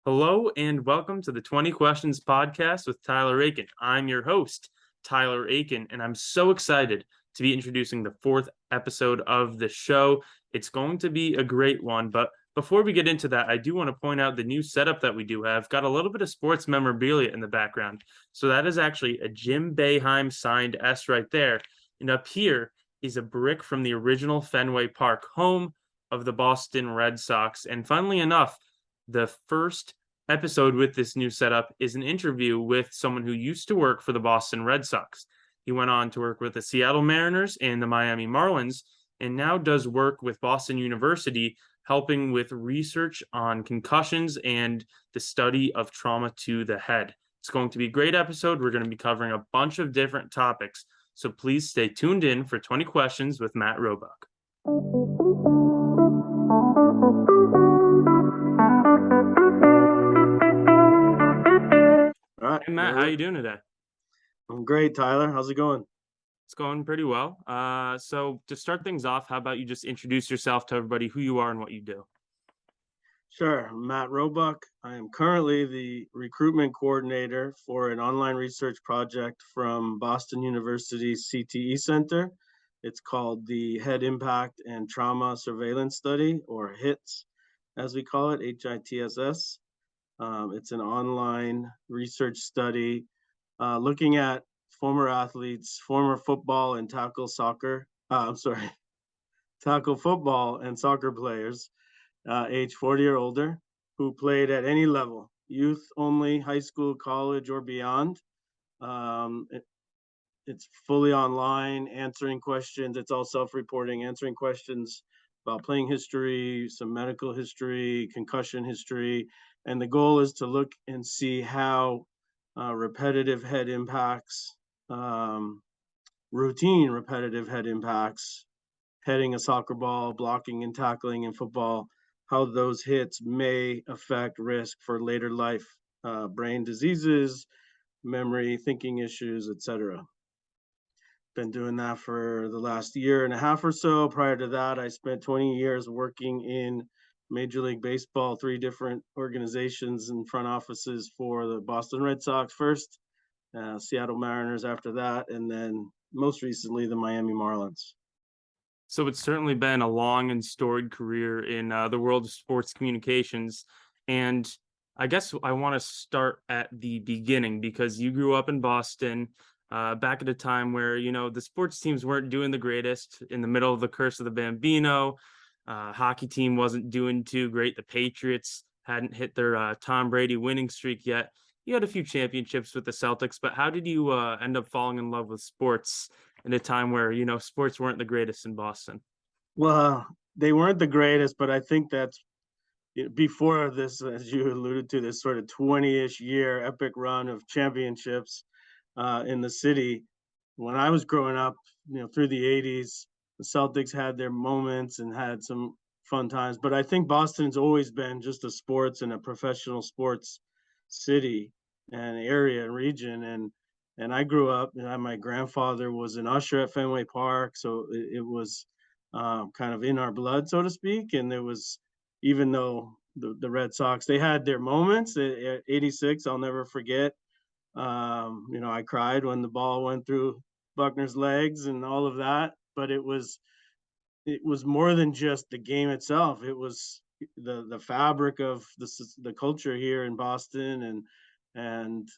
Hello and welcome to the 20 Questions podcast with Tyler Aiken. I'm your host, Tyler Aiken, and I'm so excited to be introducing the fourth episode of the show. It's going to be a great one, but before we get into that, I do want to point out the new setup that we do have. Got a little bit of sports memorabilia in the background. So that is actually a Jim Boeheim signed S right there. And up here is a brick from the original Fenway Park, home of the Boston Red Sox. And funnily enough, the first episode with this new setup is an interview with someone who used to work for the Boston Red Sox. He went on to work with the Seattle Mariners and the Miami Marlins, and now does work with Boston University, helping with research on concussions and the study of trauma to the head. It's going to be a great episode. We're going to be covering a bunch of different topics. So please stay tuned in for 20 Questions with Matt Roebuck. All right. Hey, Matt, how you doing today? I'm great, Tyler. How's it going? It's going pretty well. So to start things off, how about you just introduce yourself to everybody, who you are and what you do? Sure. I'm Matt Roebuck. I am currently the recruitment coordinator for an online research project from Boston University's CTE Center. It's called the Head Impact and Trauma Surveillance Study, or HITS, as we call it, HITSS. It's an online research study looking at former athletes, former football and tackle soccer. Tackle football and soccer players, age 40 or older, who played at any level, youth only, high school, college, or beyond. Um, it, it's fully online, answering questions. It's all self-reporting, answering questions about playing history, some medical history, concussion history. And the goal is to look and see how repetitive head impacts, routine repetitive head impacts, heading a soccer ball, blocking and tackling in football, how those hits may affect risk for later life brain diseases, memory, thinking issues, etc. Been doing that for the last year and a half or so. Prior to that, I spent 20 years working in Major League Baseball, 3 different organizations and front offices for the Boston Red Sox first, Seattle Mariners after that, and then most recently the Miami Marlins. So it's certainly been a long and storied career in the world of sports communications. And I guess I want to start at the beginning because you grew up in Boston back at a time where, the sports teams weren't doing the greatest in the middle of the curse of the Bambino. Hockey team wasn't doing too great. The Patriots hadn't hit their Tom Brady winning streak yet. You had a few championships with the Celtics, but how did you end up falling in love with sports in a time where, sports weren't the greatest in Boston? Well, they weren't the greatest, but I think that's before this, as you alluded to, this sort of 20-ish year epic run of championships in the city. When I was growing up, through the 80s, the Celtics had their moments and had some fun times. But I think Boston's always been just a sports and a professional sports city and area and region. And I grew up, my grandfather was an usher at Fenway Park, so it was kind of in our blood, so to speak. And there was, even though the Red Sox, they had their moments at 86, I'll never forget. I cried when the ball went through Buckner's legs and all of that, but it was more than just the game itself. It was the fabric of the culture here in Boston, and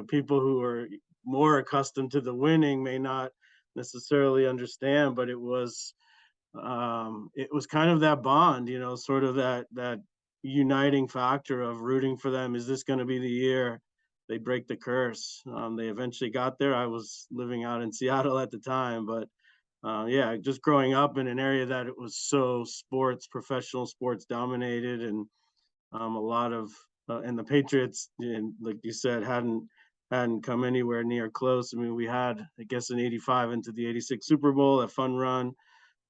people who are more accustomed to the winning may not necessarily understand, but it was kind of that bond, sort of that uniting factor of rooting for them. Is this going to be the year they break the curse? They eventually got there. I was living out in Seattle at the time, but yeah, just growing up in an area that it was so professional sports dominated, and a lot of and the Patriots, and like you said, hadn't come anywhere near close. I mean, we had, I guess, in '85 into the '86 Super Bowl, a fun run,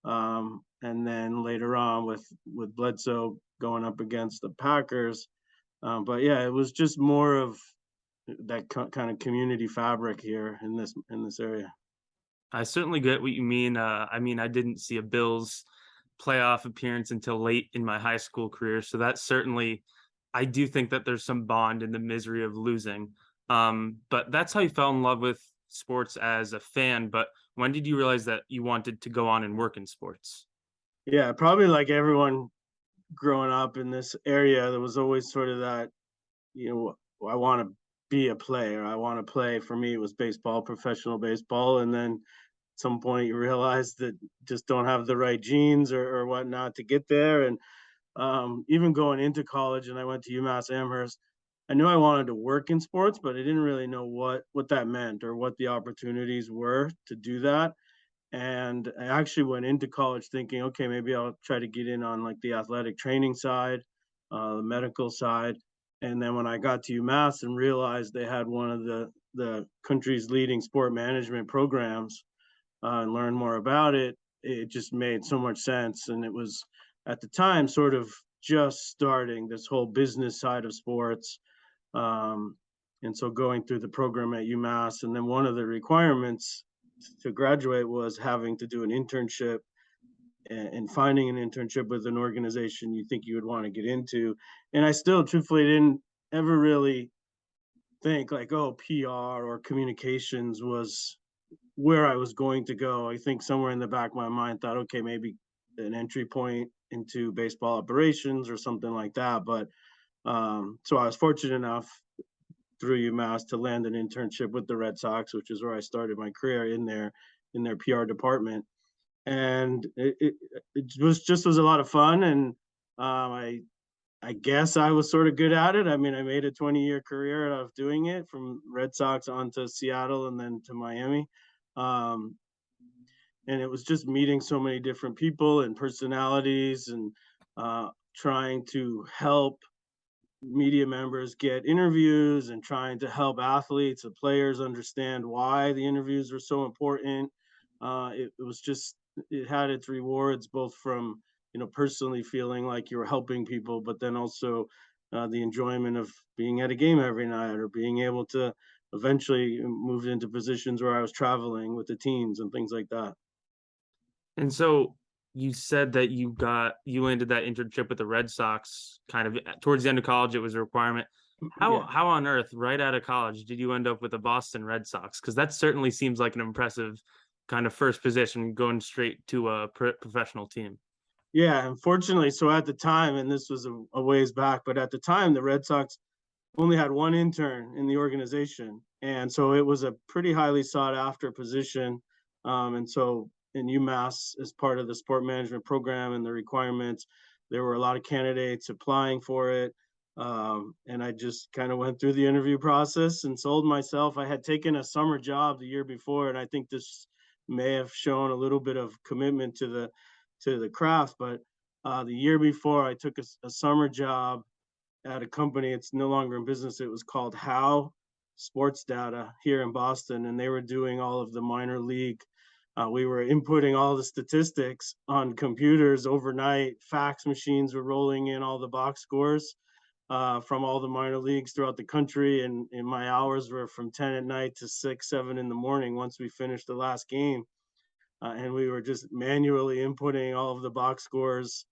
and then later on with Bledsoe going up against the Packers. But yeah, it was just more of that kind of community fabric here in this area. I certainly get what you mean. I didn't see a Bills playoff appearance until late in my high school career, so that certainly I do think that there's some bond in the misery of losing. But that's how you fell in love with sports as a fan. But when did you realize that you wanted to go on and work in sports? Yeah, probably like everyone growing up in this area, there was always sort of that, I want to be a player. I want to play. For me, it was baseball, professional baseball. And then at some point you realize that just don't have the right genes or whatnot to get there. And even going into college, and I went to UMass Amherst, I knew I wanted to work in sports, but I didn't really know what that meant or what the opportunities were to do that. And I actually went into college thinking, okay, maybe I'll try to get in on like the athletic training side, the medical side. And then when I got to UMass and realized they had one of the country's leading sport management programs, and learned more about it, it just made so much sense. And it was at the time sort of just starting this whole business side of sports. Um, and so going through the program at UMass, and then one of the requirements to graduate was having to do an internship, and finding an internship with an organization you think you would want to get into. And I still truthfully didn't ever really think like, oh, PR or communications was where I was going to go. I think somewhere in the back of my mind thought, okay, maybe an entry point into baseball operations or something like that. But so I was fortunate enough through UMass to land an internship with the Red Sox, which is where I started my career in their PR department. And it was a lot of fun. And I guess I was sort of good at it. I mean, I made a 20-year career out of doing it, from Red Sox on to Seattle and then to Miami. Um, and it was just meeting so many different people and personalities, and trying to help media members get interviews, and trying to help athletes and players understand why the interviews are so important. It was just, it had its rewards, both from, personally feeling like you were helping people, but then also the enjoyment of being at a game every night, or being able to eventually move into positions where I was traveling with the teams and things like that. And so you said that you landed that internship with the Red Sox kind of towards the end of college. It was a requirement. How Yeah. how on earth, right out of college, did you end up with the Boston Red Sox? Because that certainly seems like an impressive kind of first position, going straight to a professional team. Yeah, unfortunately, so at the time, and this was a ways back, but at the time, the Red Sox only had one intern in the organization, and so it was a pretty highly sought after position. And so in UMass, as part of the sport management program and the requirements, there were a lot of candidates applying for it. And I just kind of went through the interview process and sold myself. I had taken a summer job the year before, and I think this may have shown a little bit of commitment to the craft. But the year before, I took a summer job at a company. It's no longer in business. It was called How Sports Data here in Boston, and they were doing all of the minor league. We were inputting all the statistics on computers overnight. Fax machines were rolling in all the box scores from all the minor leagues throughout the country, and my hours were from 10 at night to 6, 7 in the morning once we finished the last game. And we were just manually inputting all of the box scores,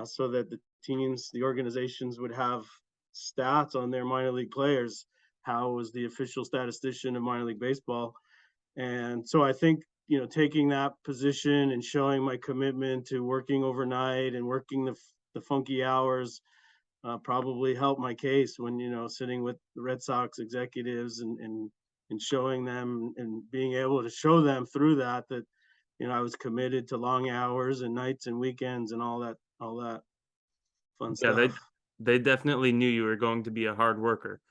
so that the teams, the organizations would have stats on their minor league players. How was the official statistician of minor league baseball? And so I think, taking that position and showing my commitment to working overnight and working the funky hours probably helped my case when, sitting with the Red Sox executives, and showing them and being able to show them through that I was committed to long hours and nights and weekends and all that fun Yeah, they stuff. they definitely knew you were going to be a hard worker.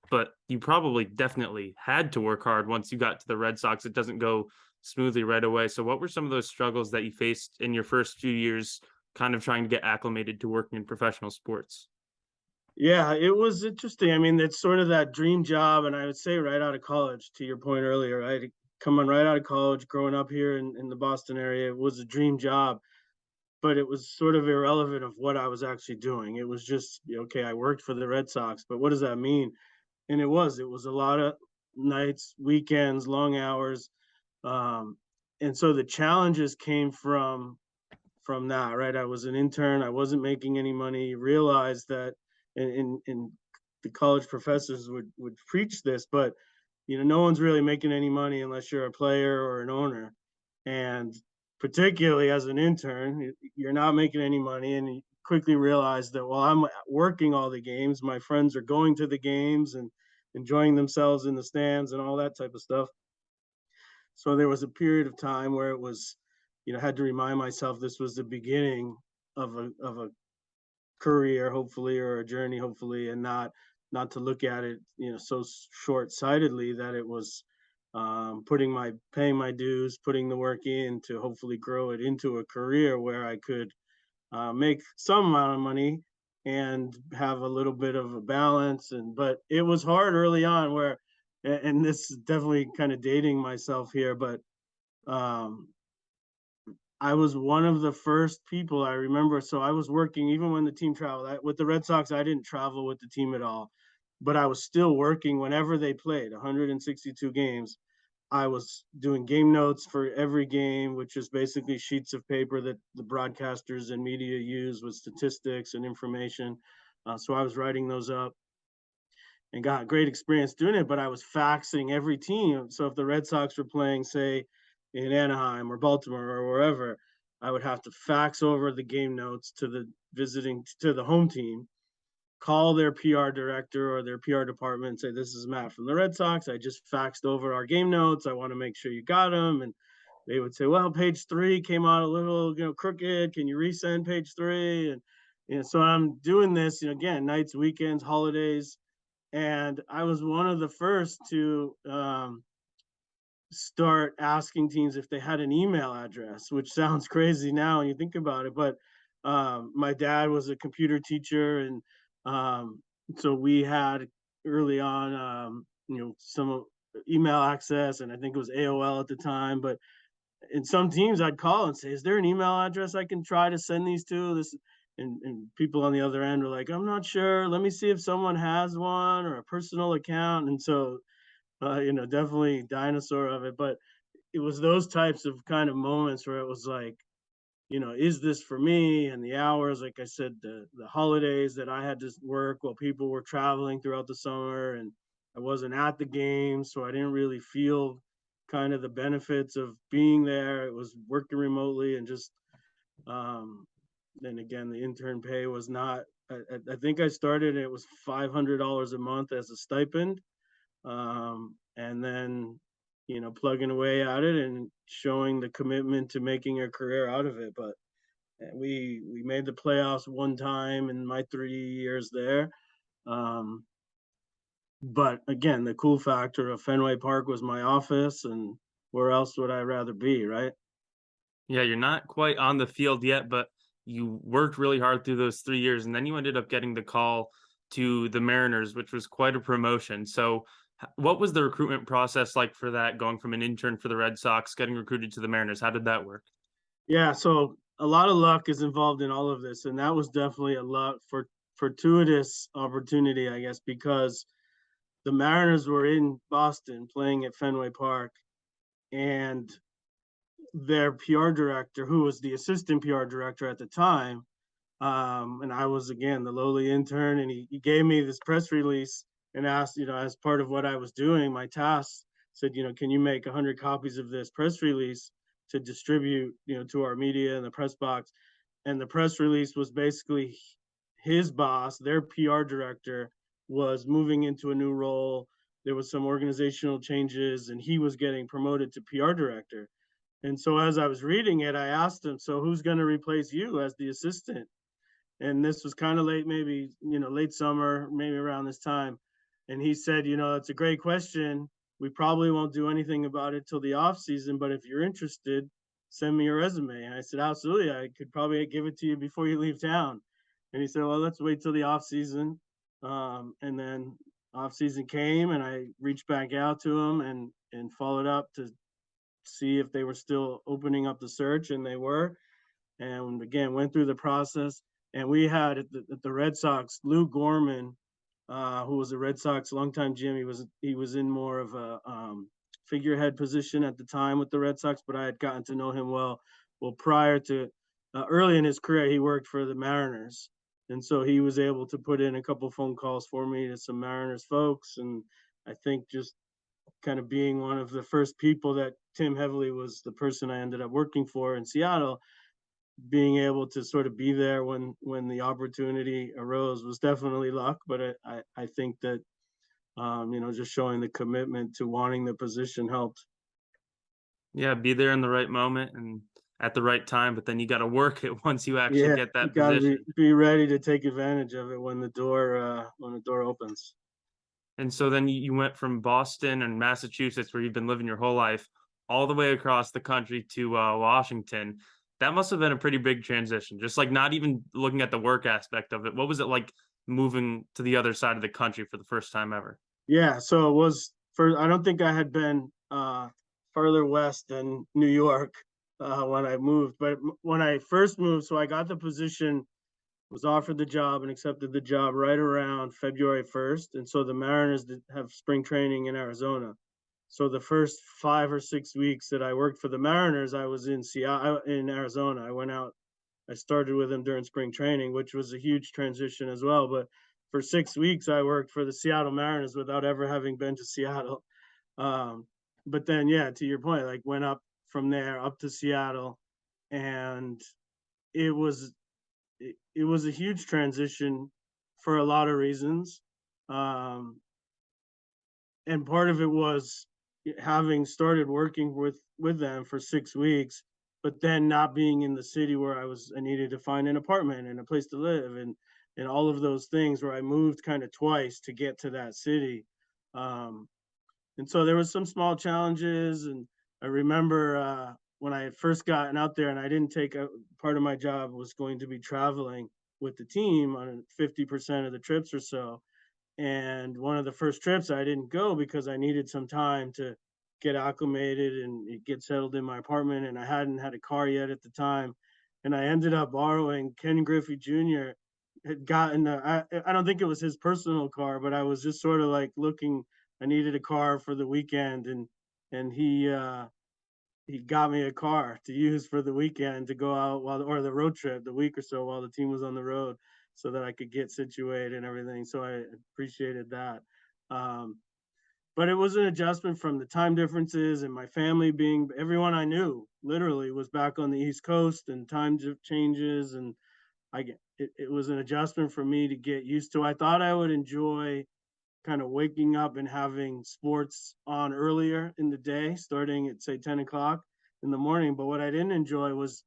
But you probably definitely had to work hard once you got to the Red Sox. It doesn't go smoothly right away. So what were some of those struggles that you faced in your first few years kind of trying to get acclimated to working in professional sports? Yeah, it was interesting. I mean, it's sort of that dream job, and I would say right out of college. To your point earlier, right, coming right out of college, growing up here in the Boston area, it was a dream job. But it was sort of irrelevant of what I was actually doing. It was just, okay, I worked for the Red Sox, but what does that mean? And it was a lot of nights, weekends, long hours. Um, and so the challenges came from that, right? I was an intern, I wasn't making any money, realized that and the college professors would preach this, but no one's really making any money unless you're a player or an owner. And particularly as an intern, you're not making any money. And you quickly realize that while I'm working all the games, my friends are going to the games and enjoying themselves in the stands and all that type of stuff. So there was a period of time where it was, had to remind myself this was the beginning of a career, hopefully, or a journey, hopefully, and not to look at it, so short-sightedly that it was paying my dues, putting the work in to hopefully grow it into a career where I could make some amount of money and have a little bit of a balance. But it was hard early on where, and this is definitely kind of dating myself here, but um, I was one of the first people I remember. So I was working even when the team traveled. With the Red Sox, I didn't travel with the team at all, but I was still working whenever they played 162 games. I was doing game notes for every game, which is basically sheets of paper that the broadcasters and media use with statistics and information. So I was writing those up and got great experience doing it, but I was faxing every team. So if the Red Sox were playing, say, in Anaheim or Baltimore or wherever, I would have to fax over the game notes to the home team, call their PR director or their PR department and say, "This is Matt from the Red Sox. I just faxed over our game notes. I want to make sure you got them." And they would say, "Well, page 3 came out a little, crooked. Can you resend page 3?" And so I'm doing this, again, nights, weekends, holidays, and I was one of the first to start asking teams if they had an email address, which sounds crazy now when you think about it. But my dad was a computer teacher, and so we had early on, some email access, and I think it was AOL at the time. But in some teams, I'd call and say, "Is there an email address I can try to send these to?" And people on the other end were like, "I'm not sure. Let me see if someone has one or a personal account." And so definitely dinosaur of it. But it was those types of kind of moments where it was like, is this for me? And the hours, like I said, the holidays that I had to work while people were traveling throughout the summer, and I wasn't at the game, so I didn't really feel kind of the benefits of being there. It was working remotely and just, then again, the intern pay was not. I think I started, it was $500 a month as a stipend, and then plugging away at it and showing the commitment to making a career out of it. But we made the playoffs one time in my 3 years there. um, but again, the cool factor of Fenway Park was my office, and where else would I rather be, right? Yeah, you're not quite on the field yet, but you worked really hard through those 3 years, and then you ended up getting the call to the Mariners, which was quite a promotion. So, what was the recruitment process like for that, going from an intern for the Red Sox, getting recruited to the Mariners? How did that work? Yeah, so a lot of luck is involved in all of this, and that was definitely a luck for fortuitous opportunity, I guess, because the Mariners were in Boston playing at Fenway Park, and their PR director, who was the assistant PR director at the time, and I was, again, the lowly intern, and he gave me this press release and asked, as part of what I was doing, my task said, can you make 100 copies of this press release to distribute, to our media and the press box. And the press release was basically his boss, their PR director, was moving into a new role. There was some organizational changes, and he was getting promoted to PR director. And so as I was reading it, I asked him, "So who's going to replace you as the assistant?" And this was kind of late, maybe, late summer, maybe around this time. And he said, "It's a great question. We probably won't do anything about it till the off season, but if you're interested, send me your resume." And I said, "Absolutely. I could probably give it to you before you leave town." And he said, "Well, let's wait till the off season." And then off season came, and I reached back out to him and followed up to see if they were still opening up the search, and they were. And again, went through the process. And we had at the Red Sox, Lou Gorman, who was a Red Sox longtime GM. He was in more of a figurehead position at the time with the Red Sox, but I had gotten to know him well. Well, prior to early in his career, he worked for the Mariners, And so he was able to put in a couple phone calls for me to some Mariners folks. And I think just kind of being one of the first people that Tim Heavily was the person I ended up working for in Seattle, being able to sort of be there when the opportunity arose was definitely luck. But I think that just showing the commitment to wanting the position helped. Yeah, be there in the right moment and at the right time, but then you got to work it once you actually Yeah, get you that got to be position. be ready to take advantage of it when the door opens. And so then you went from Boston and Massachusetts, where you've been living your whole life, all the way across the country to Washington. That must have been a pretty big transition. Just like not even looking at the work aspect of it. What was it like moving to the other side of the country for the first time ever? Yeah, so it was for I don't think I had been further west than New York when I moved, but when I first moved, so I got the position, was offered the job and accepted the job right around February 1st, and so the Mariners did have spring training in Arizona. So the first 5 or 6 weeks that I worked for the Mariners, I was in Seattle, in Arizona. I went out. I started with them during spring training, which was a huge transition as well. But for 6 weeks, I worked for the Seattle Mariners without ever having been to Seattle. Um, but then, yeah, to your point, like went up from there up to Seattle, and it was it was a huge transition for a lot of reasons. Um, and part of it was having started working with them for 6 weeks, but then not being in the city where I needed to find an apartment and a place to live, and all of those things, where I moved kind of twice to get to that city. um, and so there was some small challenges. And I remember when I had first gotten out there, and I didn't take a part of my job was going to be traveling with the team on 50% of the trips or so. And one of the first trips I didn't go because I needed some time to get acclimated and get settled in my apartment. And I hadn't had a car yet at the time. And I ended up borrowing Ken Griffey Jr. had gotten I don't think it was his personal car, but I was just sort of like looking. I needed a car for the weekend, and he got me a car to use for the weekend to go out or the road trip, the week or so while the team was on the road, so that I could get situated and everything. So I appreciated that. Um, but it was an adjustment from the time differences, and my family being everyone I knew literally was back on the East Coast, and time changes. And it was an adjustment for me to get used to. I thought I would enjoy kind of waking up and having sports on earlier in the day, starting at say 10 o'clock in the morning. But what I didn't enjoy was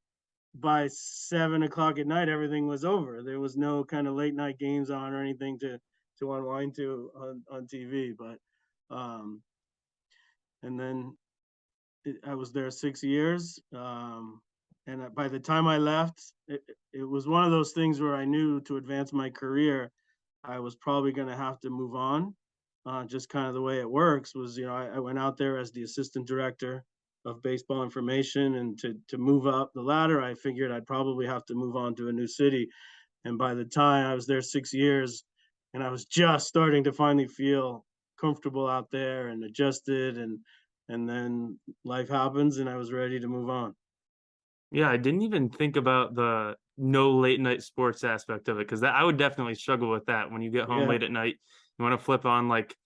by 7 o'clock at night, everything was over. There was no kind of late night games on or anything to unwind to on TV. But and then I was there 6 years. And by the time I left, it was one of those things where I knew to advance my career, I was probably going to have to move on. Just kind of the way it works was, I went out there as the assistant director of baseball information, and to move up the ladder, I figured I'd probably have to move on to a new city. And by the time I was there 6 years, and I was just starting to finally feel comfortable out there and adjusted, and then life happens, and I was ready to move on. Yeah, I didn't even think about the no late night sports aspect of it because that I would definitely struggle with that when you get home Yeah. late at night. You want to flip on like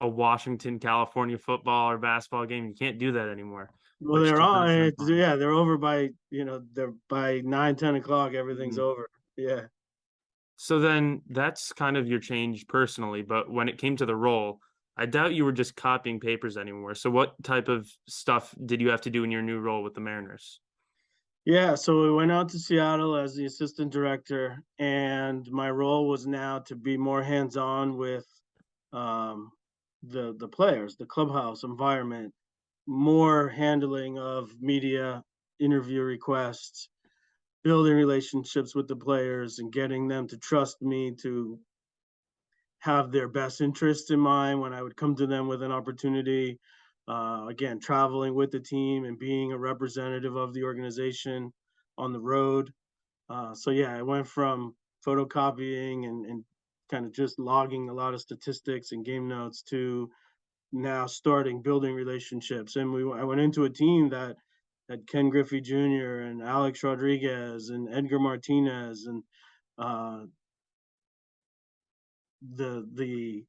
a Washington, California football or basketball game. You can't do that anymore, Well, which they're does all, not sound fun. yeah, they're over by, they're by 9, 10 o'clock, everything's Mhm. over. Yeah. So then that's kind of your change personally, but when it came to the role, I doubt you were just copying papers anymore. So what type of stuff did you have to do in your new role with the Mariners? Yeah, so we went out to Seattle as the assistant director, and my role was now to be more hands-on with um, the players, the clubhouse environment, more handling of media interview requests, building relationships with the players, and getting them to trust me to have their best interests in mind when I would come to them with an opportunity. Again, traveling with the team and being a representative of the organization on the road. So yeah, I went from photocopying and kind of just logging a lot of statistics and game notes to now starting building relationships. And I went into a team that had Ken Griffey Jr. and Alex Rodriguez and Edgar Martinez and uh, the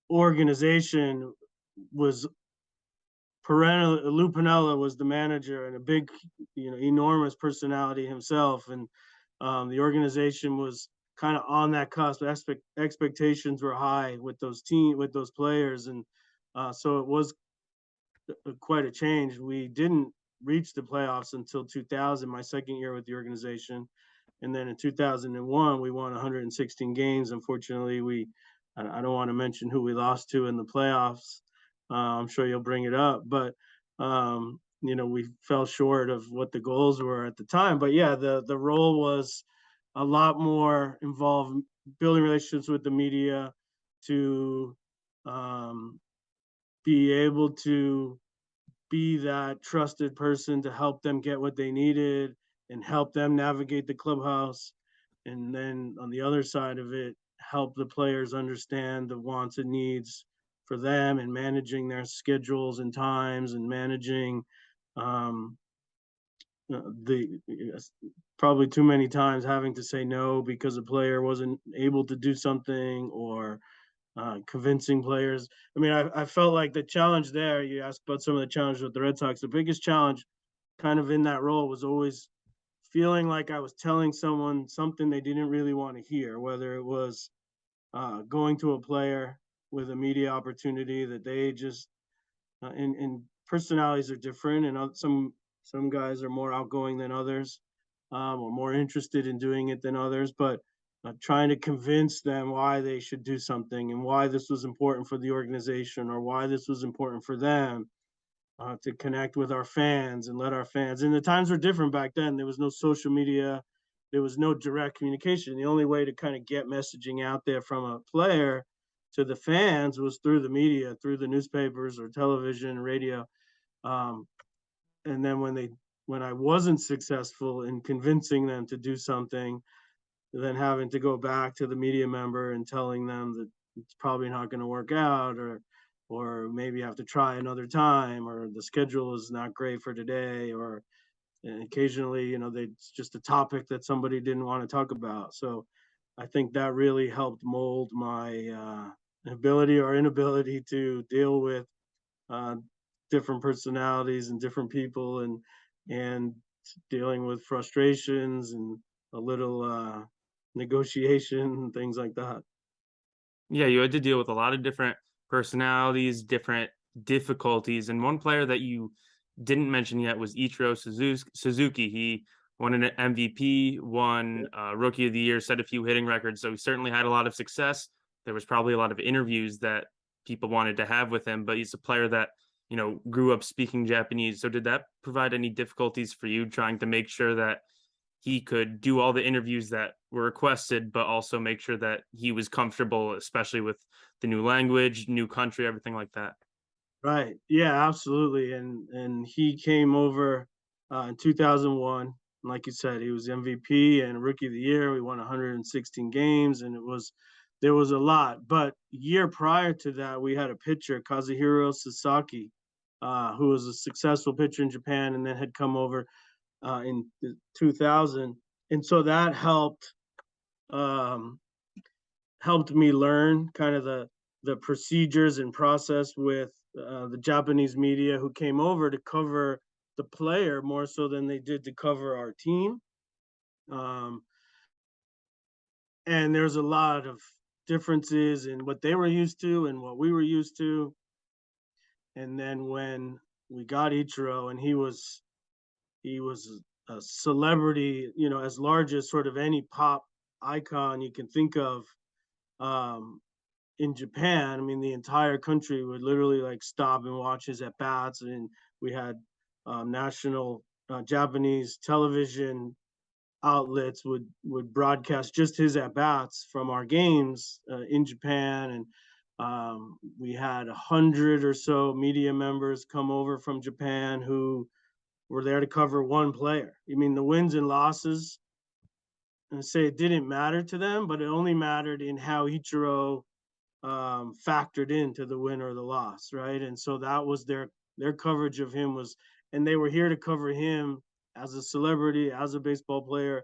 organization was perennial. Lou Piniella was the manager and a big, enormous personality himself, and the organization was kind of on that cusp. Expectations were high with those players, and so it was quite a change. We didn't reach the playoffs until 2000, my second year with the organization, and then in 2001 we won 116 games. Unfortunately, I don't want to mention who we lost to in the playoffs. I'm sure you'll bring it up, but we fell short of what the goals were at the time. But yeah, the role was a lot more involved building relationships with the media to um, be able to be that trusted person to help them get what they needed and help them navigate the clubhouse. And then on the other side of it, help the players understand the wants and needs for them and managing their schedules and times and managing um, the probably too many times having to say no because a player wasn't able to do something, or convincing players. I mean, I felt like the challenge there, you asked about some of the challenges with the Red Sox. The biggest challenge kind of in that role was always feeling like I was telling someone something they didn't really want to hear, whether it was going to a player with a media opportunity that they just, and personalities are different, and some guys are more outgoing than others, or more interested in doing it than others. But trying to convince them why they should do something and why this was important for the organization or why this was important for them, to connect with our fans and let our fans. And the times were different back then. There was no social media, there was no direct communication. The only way to kind of get messaging out there from a player to the fans was through the media, through the newspapers or television, radio. Um, and then when I wasn't successful in convincing them to do something, then having to go back to the media member and telling them that it's probably not going to work out, or maybe have to try another time, or the schedule is not great for today, or occasionally, it's just a topic that somebody didn't want to talk about. So I think that really helped mold my ability or inability to deal with uh, different personalities and different people, and dealing with frustrations and a little negotiation and things like that. Yeah, you had to deal with a lot of different personalities, different difficulties, and one player that you didn't mention yet was Ichiro Suzuki. He won an MVP, won Rookie of the Year, set a few hitting records, so he certainly had a lot of success. There was probably a lot of interviews that people wanted to have with him, but he's a player that grew up speaking Japanese. So did that provide any difficulties for you trying to make sure that he could do all the interviews that were requested, but also make sure that he was comfortable, especially with the new language, new country, everything like that? Right. Yeah, absolutely. And he came over in 2001. Like you said, he was MVP and Rookie of the Year. We won 116 games, and there was a lot. But year prior to that, we had a pitcher, Kazuhiro Sasaki, who was a successful pitcher in Japan, and then had come over in 2000, and so that um, helped me learn kind of the procedures and process with the Japanese media who came over to cover the player more so than they did to cover our team. Um, and there's a lot of differences in what they were used to and what we were used to. And then when we got Ichiro, and he was a celebrity, as large as sort of any pop icon you can think of. Um, in Japan, I mean, the entire country would literally like stop and watch his at bats, and we had national Japanese television outlets would broadcast just his at bats from our games in Japan, and we had 100 or so media members come over from Japan who were there to cover one player. I mean, the wins and losses, and say it didn't matter to them, but it only mattered in how Ichiro factored into the win or the loss, right? And so that was their coverage of him was, and they were here to cover him as a celebrity, as a baseball player,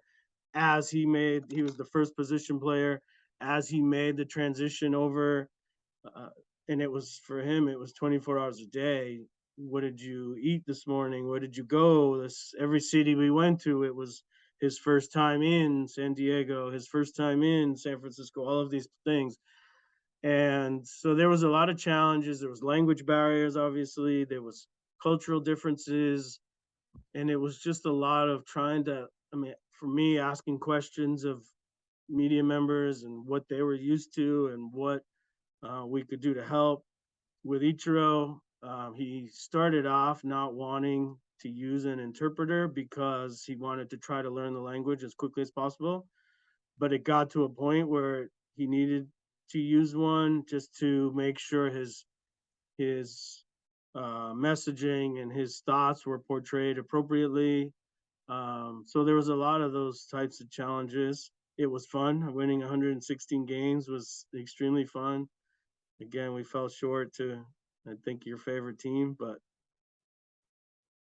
as he was the first position player, as he made the transition over, uh, and it was for him, it was 24 hours a day. What did you eat this morning? Where did you go? This every city we went to, it was his first time in San Diego, his first time in San Francisco, all of these things. And so there was a lot of challenges. There was language barriers, obviously. There was cultural differences, and it was just a lot of trying to. I mean, for me, asking questions of media members and what they were used to and what we could do to help. With Ichiro, he started off not wanting to use an interpreter because he wanted to try to learn the language as quickly as possible. But it got to a point where he needed to use one just to make sure his messaging and his thoughts were portrayed appropriately. So there was a lot of those types of challenges. It was fun. Winning 116 games was extremely fun. Again, we fell short to, I think, your favorite team, but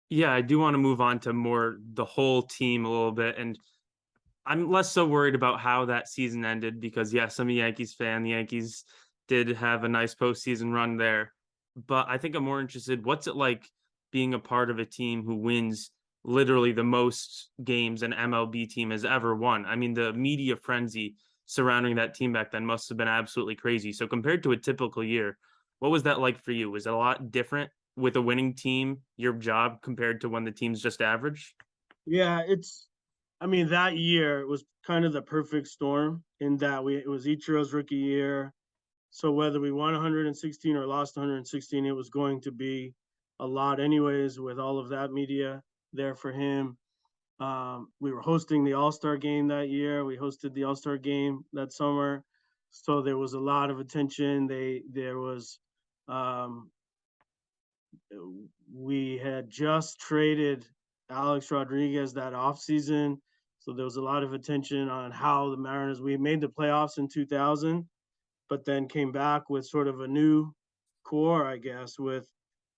Yeah, I do want to move on to more the whole team a little bit. And I'm less so worried about how that season ended because, yes, I'm a Yankees fan. The Yankees did have a nice postseason run there. But I think I'm more interested, what's it like being a part of a team who wins literally the most games an MLB team has ever won? I mean, the media frenzy surrounding that team back then must have been absolutely crazy. So compared to a typical year, what was that like for you? Was it a lot different with a winning team, your job, compared to when the team's just average? yeah, I mean, that year was kind of the perfect storm in that it was Ichiro's rookie year. So whether we won 116 or lost 116, it was going to be a lot anyways with all of that media there for him. We were hosting the All-Star game that year. We hosted the All-Star game that summer. So there was a lot of attention. There was um, we had just traded Alex Rodriguez that offseason. So there was a lot of attention on how the Mariners, we made the playoffs in 2000, but then came back with sort of a new core, I guess, with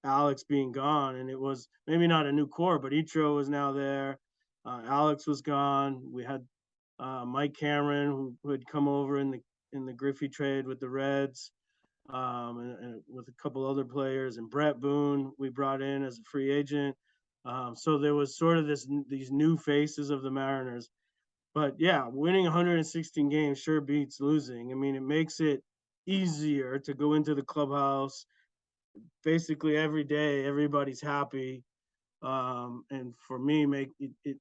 Alex being gone. And it was maybe not a new core, but Ichiro was now there. Alex was gone. We had Mike Cameron, who had come over in the Griffey trade with the Reds, and with a couple other players, and Brett Boone we brought in as a free agent. So there was sort of these new faces of the Mariners. But yeah, winning 116 games sure beats losing. I mean, it makes it easier to go into the clubhouse. Basically every day, everybody's happy. And for me, it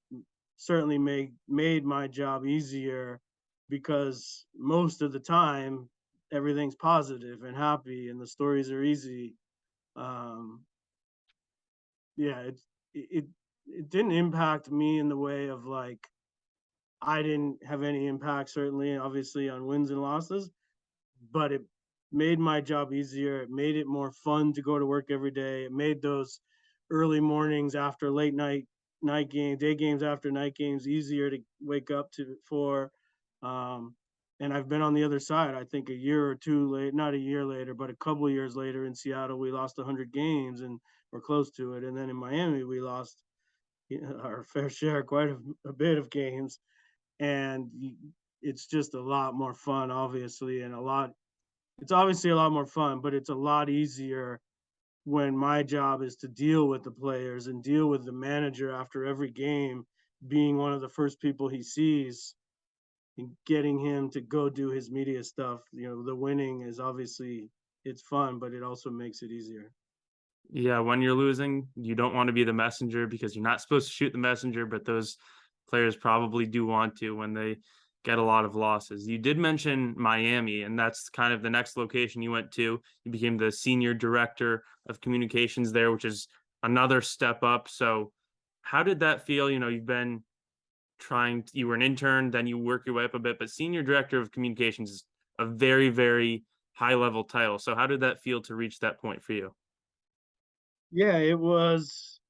certainly made my job easier because most of the time everything's positive and happy and the stories are easy. Um, yeah, it it didn't impact me in the way of like I didn't have any impact certainly obviously on wins and losses, but it made my job easier. It made it more fun to go to work every day. It made those early mornings after night game, day games after night games easier to wake up to for. Um, and I've been on the other side. I think a year or two late, not a year later, but a couple of years later in Seattle, we lost 100 games and we're close to it. And then in Miami, we lost our fair share, quite a bit of games. And it's just a lot more fun, obviously, and it's obviously a lot more fun, but it's a lot easier when my job is to deal with the players and deal with the manager after every game, being one of the first people he sees and getting him to go do his media stuff. You know, the winning is obviously it's fun, but it also makes it easier. Yeah, when you're losing, you don't want to be the messenger because you're not supposed to shoot the messenger, but those players probably do want to when they get a lot of losses. You did mention Miami, and that's kind of the next location you went to. You became the senior director of communications there, which is another step up. So, how did that feel? You know, you've been you were an intern, then you work your way up a bit, but senior director of communications is a very, very high level title. So, how did that feel to reach that point for you? Yeah, it was.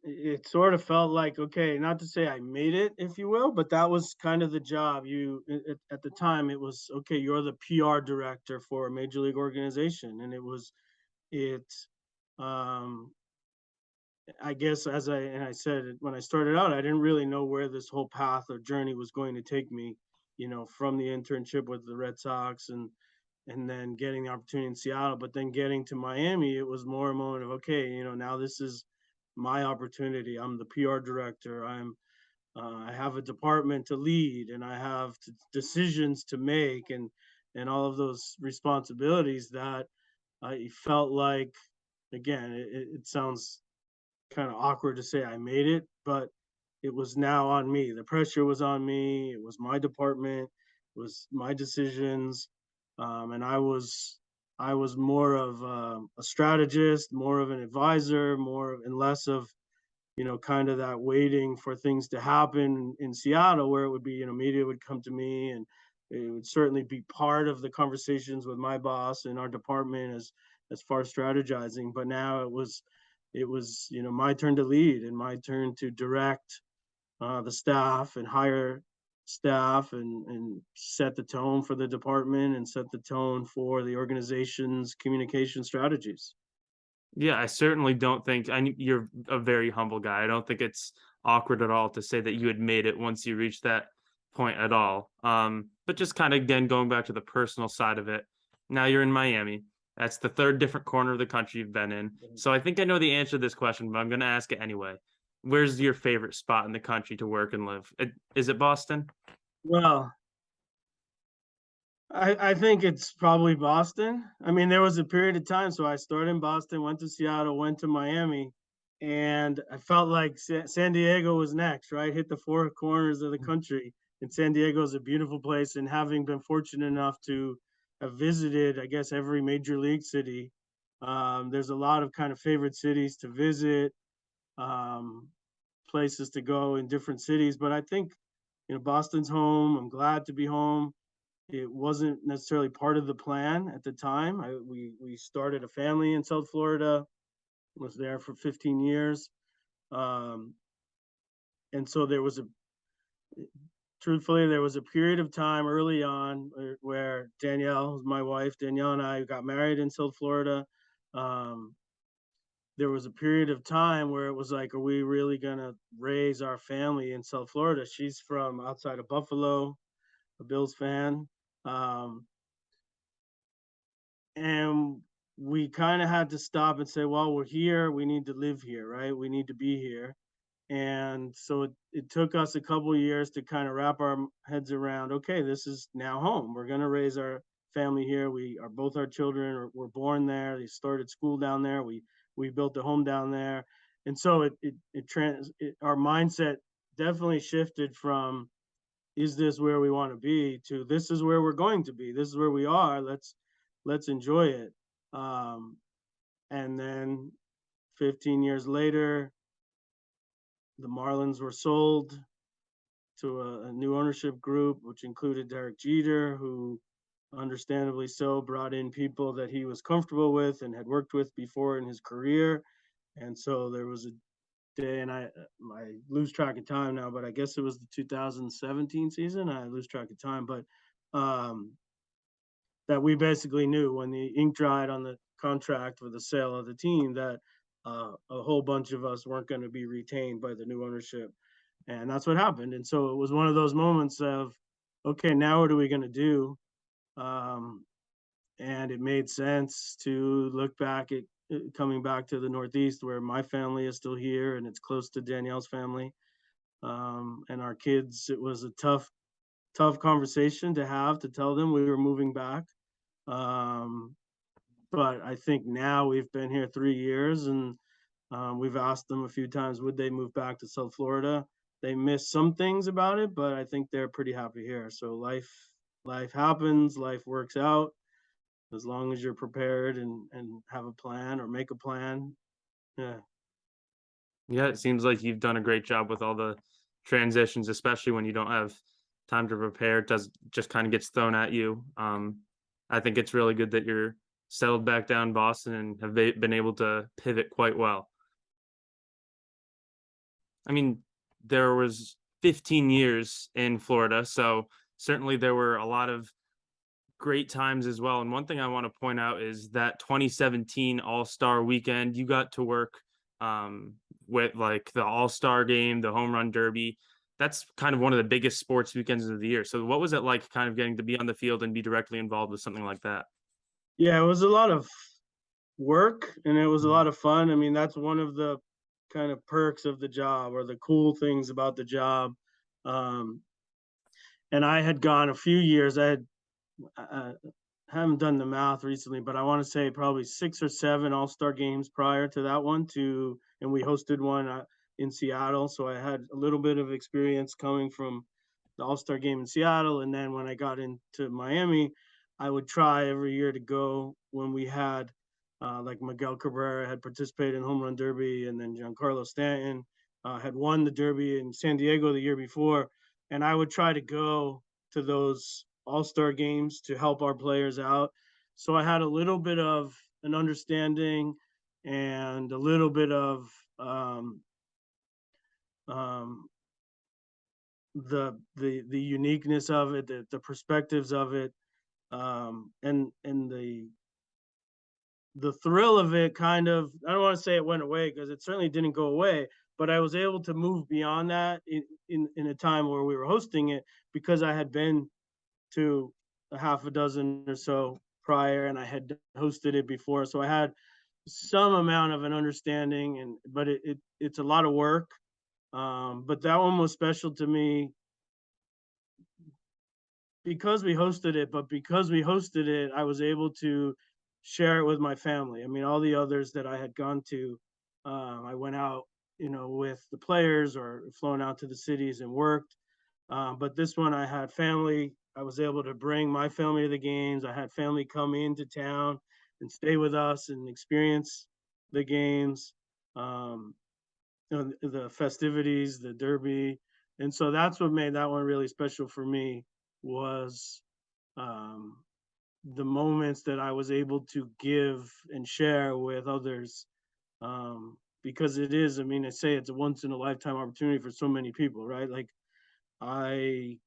It sort of felt like okay, not to say I made it, if you will, but that was kind of the job. At the time, it was okay. You're the PR director for a major league organization, and it. Um, I guess I said when I started out, I didn't really know where this whole path or journey was going to take me. from the internship with the Red Sox and then getting the opportunity in Seattle, but then getting to Miami, it was more a moment of, okay, now this is my opportunity. I'm the PR director. I have a department to lead, and I have decisions to make, and all of those responsibilities that I felt like, again, it sounds kind of awkward to say I made it, but it was now on me. The pressure was on me. It was my department. It was my decisions, and I was more of a strategist, more of an advisor, and less of kind of that waiting for things to happen in Seattle, where it would be media would come to me, and it would certainly be part of the conversations with my boss and our department as far as strategizing. But now it was my turn to lead and my turn to direct the staff and hire staff and set the tone for the department and set the tone for the organization's communication strategies. Yeah, I certainly don't think you're a very humble guy. I don't think it's awkward at all to say that you had made it once you reached that point at all. But just kind of again going back to the personal side of it. Now you're in Miami. That's the third different corner of the country you've been in. So I think I know the answer to this question, but I'm going to ask it anyway. Where's your favorite spot in the country to work and live? Is it Boston? Well, I think it's probably Boston. I mean, there was a period of time. So I started in Boston, went to Seattle, went to Miami, and I felt like San Diego was next, right? Hit the four corners of the country. And San Diego is a beautiful place. And having been fortunate enough to have visited, I guess, every major league city, there's a lot of kind of favorite cities to visit, um, places to go in different cities. But I think, Boston's home. I'm glad to be home. It wasn't necessarily part of the plan at the time. We started a family in South Florida, was there for 15 years. Um, and so truthfully, there was a period of time early on where Danielle, my wife, Danielle and I got married in South Florida. Um, there was a period of time where it was like, are we really going to raise our family in South Florida? She's from outside of Buffalo, a Bills fan. Um, and we kind of had to stop and say, well, we're here. We need to live here, right? We need to be here. And so it took us a couple of years to kind of wrap our heads around, okay, this is now home. We're going to raise our family here. Both our children were born there. They started school down there. We built a home down there. And so our mindset definitely shifted from, is this where we want to be, to this is where we're going to be. This is where we are. Let's enjoy it. Um, and then 15 years later, the Marlins were sold to a new ownership group, which included Derek Jeter, who understandably so brought in people that he was comfortable with and had worked with before in his career. And so there was a day, and I lose track of time now, but I guess it was the 2017 season. I lose track of time, but that we basically knew when the ink dried on the contract for the sale of the team that a whole bunch of us weren't going to be retained by the new ownership. And that's what happened. And so it was one of those moments of, okay, now what are we going to do? And it made sense to look back at coming back to the Northeast, where my family is still here and it's close to Danielle's family and our kids. It was a tough conversation to have, to tell them we were moving back. But I think now we've been here 3 years, and we've asked them a few times, would they move back to South Florida? They miss some things about it, but I think they're pretty happy here. So life happens, life works out as long as you're prepared and have a plan or make a plan. Yeah. Yeah, it seems like you've done a great job with all the transitions, especially when you don't have time to prepare. It does just kind of gets thrown at you. I think it's really good that you're settled back down in Boston and have been able to pivot quite well. I mean, there was 15 years in Florida, so certainly there were a lot of great times as well. And one thing I want to point out is that 2017 All-Star weekend, you got to work with like the All-Star game, the home run derby. that's kind of one of the biggest sports weekends of the year. So what was it like kind of getting to be on the field and be directly involved with something like that? Yeah, it was a lot of work and it was a Mhm. lot of fun. I mean, that's one of the kind of perks of the job or the cool things about the job. Um, and I had gone a few years. I haven't done the math recently, but I want to say probably 6 or 7 All-Star games prior to that one. And we hosted one in Seattle, so I had a little bit of experience coming from the All-Star game in Seattle. And then when I got into Miami, I would try every year to go when we had like Miguel Cabrera had participated in Home Run Derby, and then Giancarlo Stanton had won the Derby in San Diego the year before, and I would try to go to those all-star games to help our players out. So I had a little bit of an understanding and a little bit of um, the uniqueness of it, the perspectives of it, and the thrill of it. Kind of, I don't want to say it went away because it certainly didn't go away, but I was able to move beyond that in a time where we were hosting it, because I had been to a half a dozen or so prior, and I had hosted it before, so I had some amount of an understanding. And but it's a lot of work. But that one was special to me because we hosted it. But because we hosted it, I was able to share it with my family. I mean, all the others that I had gone to, I went out, with the players or flown out to the cities and worked. But this one, I had family. I was able to bring my family to the games. I had family come into town and stay with us and experience the games, um, the festivities, the derby, and so that's what made that one really special for me. Was um, the moments that I was able to give and share with others, because it is. I mean, I say it's a once in a lifetime opportunity for so many people, right? Like, I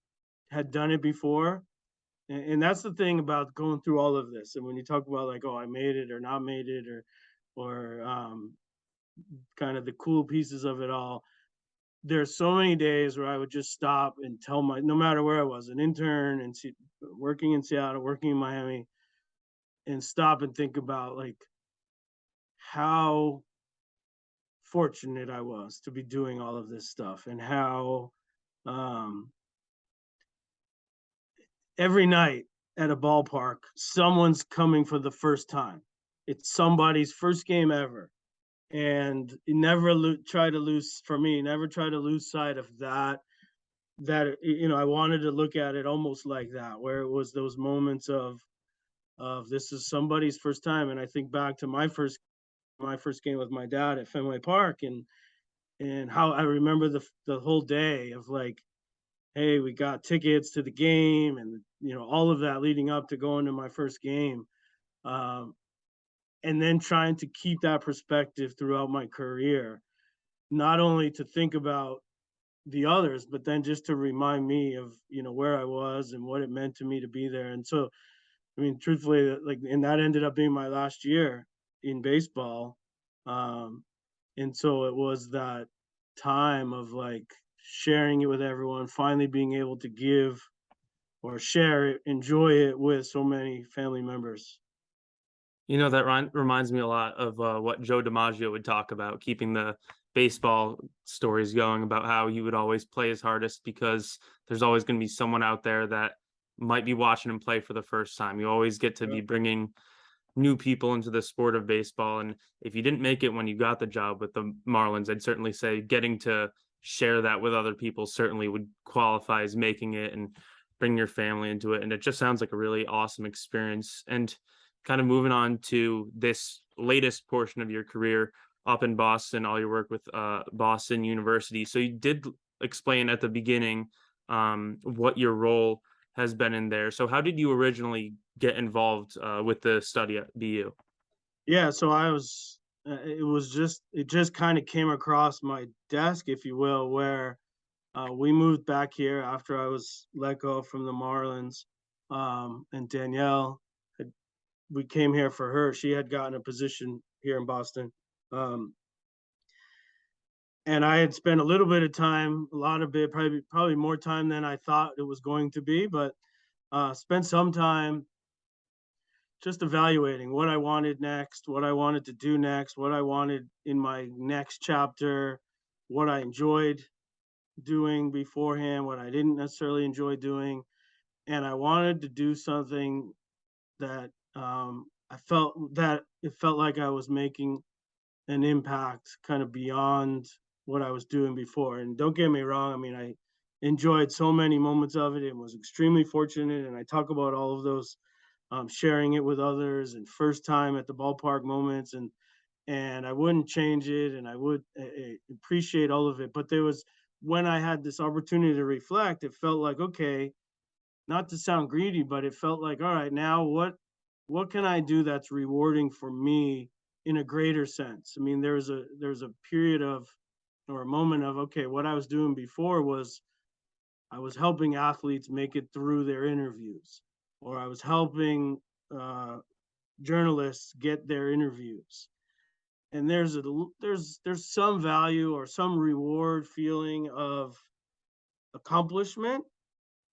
had done it before. And that's the thing about going through all of this. And when you talk about like, oh, I made it or not made it, or kind of the cool pieces of it all, there's so many days where I would just stop and tell no matter where I was, an intern and working in Seattle, working in Miami, and stop and think about like how fortunate I was to be doing all of this stuff, and how um, every night at a ballpark, someone's coming for the first time. It's somebody's first game ever. And never try to lose, for me, never try to lose sight of that. I wanted to look at it almost like that, where it was those moments of this is somebody's first time. And I think back to my first game with my dad at Fenway Park, and how I remember the whole day of like, hey, we got tickets to the game, and all of that leading up to going to my first game, um, and then trying to keep that perspective throughout my career, not only to think about the others, but then just to remind me of where I was and what it meant to me to be there. And so, I mean, truthfully, like, and that ended up being my last year in baseball, um, and so it was that time of like sharing it with everyone, finally being able to give or share it, enjoy it with so many family members. That reminds me a lot of what Joe DiMaggio would talk about, keeping the baseball stories going about how he would always play his hardest because there's always going to be someone out there that might be watching him play for the first time. You always get to Yeah. be bringing new people into the sport of baseball. And if you didn't make it when you got the job with the Marlins, I'd certainly say getting to share that with other people certainly would qualify as making it and bring your family into it. And it just sounds like a really awesome experience. And kind of moving on to this latest portion of your career up in Boston, all your work with Boston University. So you did explain at the beginning what your role has been in there. So how did you originally get involved with the study at BU? Yeah, so I was. It just kind of came across my desk, if you will, where we moved back here after I was let go from the Marlins, and Danielle we came here for her. She had gotten a position here in Boston. Um, And I had spent a little bit of time, a lot of it, probably more time than I thought it was going to be, but spent some time just evaluating what I wanted next, what I wanted to do next, what I wanted in my next chapter, what I enjoyed doing beforehand, what I didn't necessarily enjoy doing. And I wanted to do something that I felt that it felt like I was making an impact kind of beyond what I was doing before. And don't get me wrong, I mean, I enjoyed so many moments of it and was extremely fortunate. And I talk about all of those, sharing it with others and first time at the ballpark moments, and I wouldn't change it, and I would appreciate all of it. But there was, when I had this opportunity to reflect, it felt like, okay, not to sound greedy, but it felt like, all right, now what can I do that's rewarding for me in a greater sense? I mean, there's a period of, or a moment of, okay, what I was doing before was I was helping athletes make it through their interviews, or I was helping uh, journalists get their interviews. And there's some value or some reward feeling of accomplishment,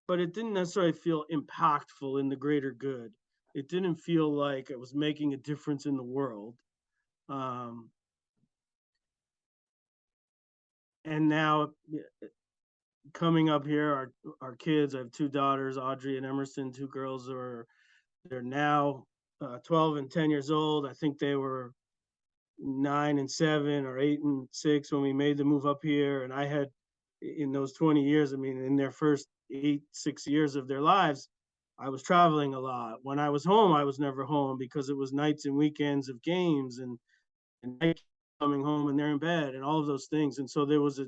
but it didn't necessarily feel impactful in the greater good. It didn't feel like it was making a difference in the world. Um, and now coming up here, our kids, I have two daughters, Audrey and Emerson, two girls who are, they're now 12 and 10 years old. I think they were 9 and 7 or 8 and 6 when we made the move up here. And I had, in those 20 years, I mean, in their first 6 years of their lives, I was traveling a lot. When I was home, I was never home because it was nights and weekends of games, and night coming home and they're in bed and all of those things. And so there was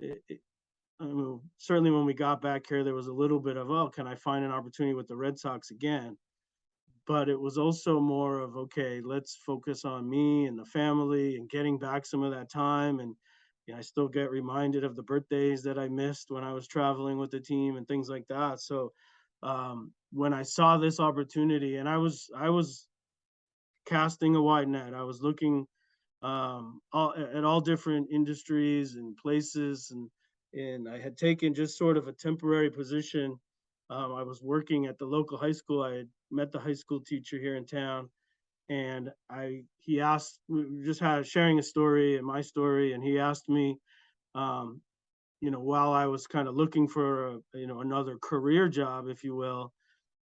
I mean, certainly when we got back here, there was a little bit of, oh, can I find an opportunity with the Red Sox again? But it was also more of, okay, let's focus on me and the family and getting back some of that time. And I still get reminded of the birthdays that I missed when I was traveling with the team and things like that. So when I saw this opportunity, and I was casting a wide net, I was looking at all different industries and places, and I had taken just sort of a temporary position. I was working at the local high school. I had met the high school teacher here in town, and he asked, we just had sharing a story and my story, and he asked me, um, while I was kind of looking for another career job, if you will,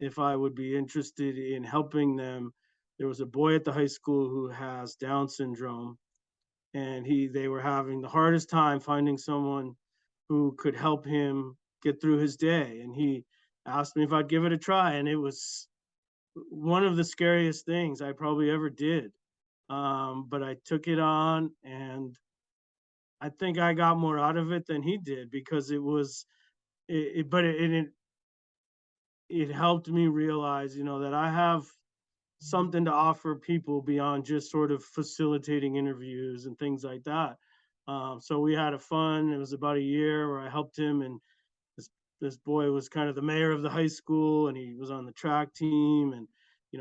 if I would be interested in helping them. There was a boy at the high school who has Down syndrome, and they were having the hardest time finding someone who could help him get through his day. And he asked me if I'd give it a try, and it was one of the scariest things I probably ever did. But I took it on, and I think I got more out of it than he did, because it was it but it helped me realize, that I have something to offer people beyond just sort of facilitating interviews and things like that. So we had a fun. It was about a year where I helped him, and this this boy was kind of the mayor of the high school, and he was on the track team, and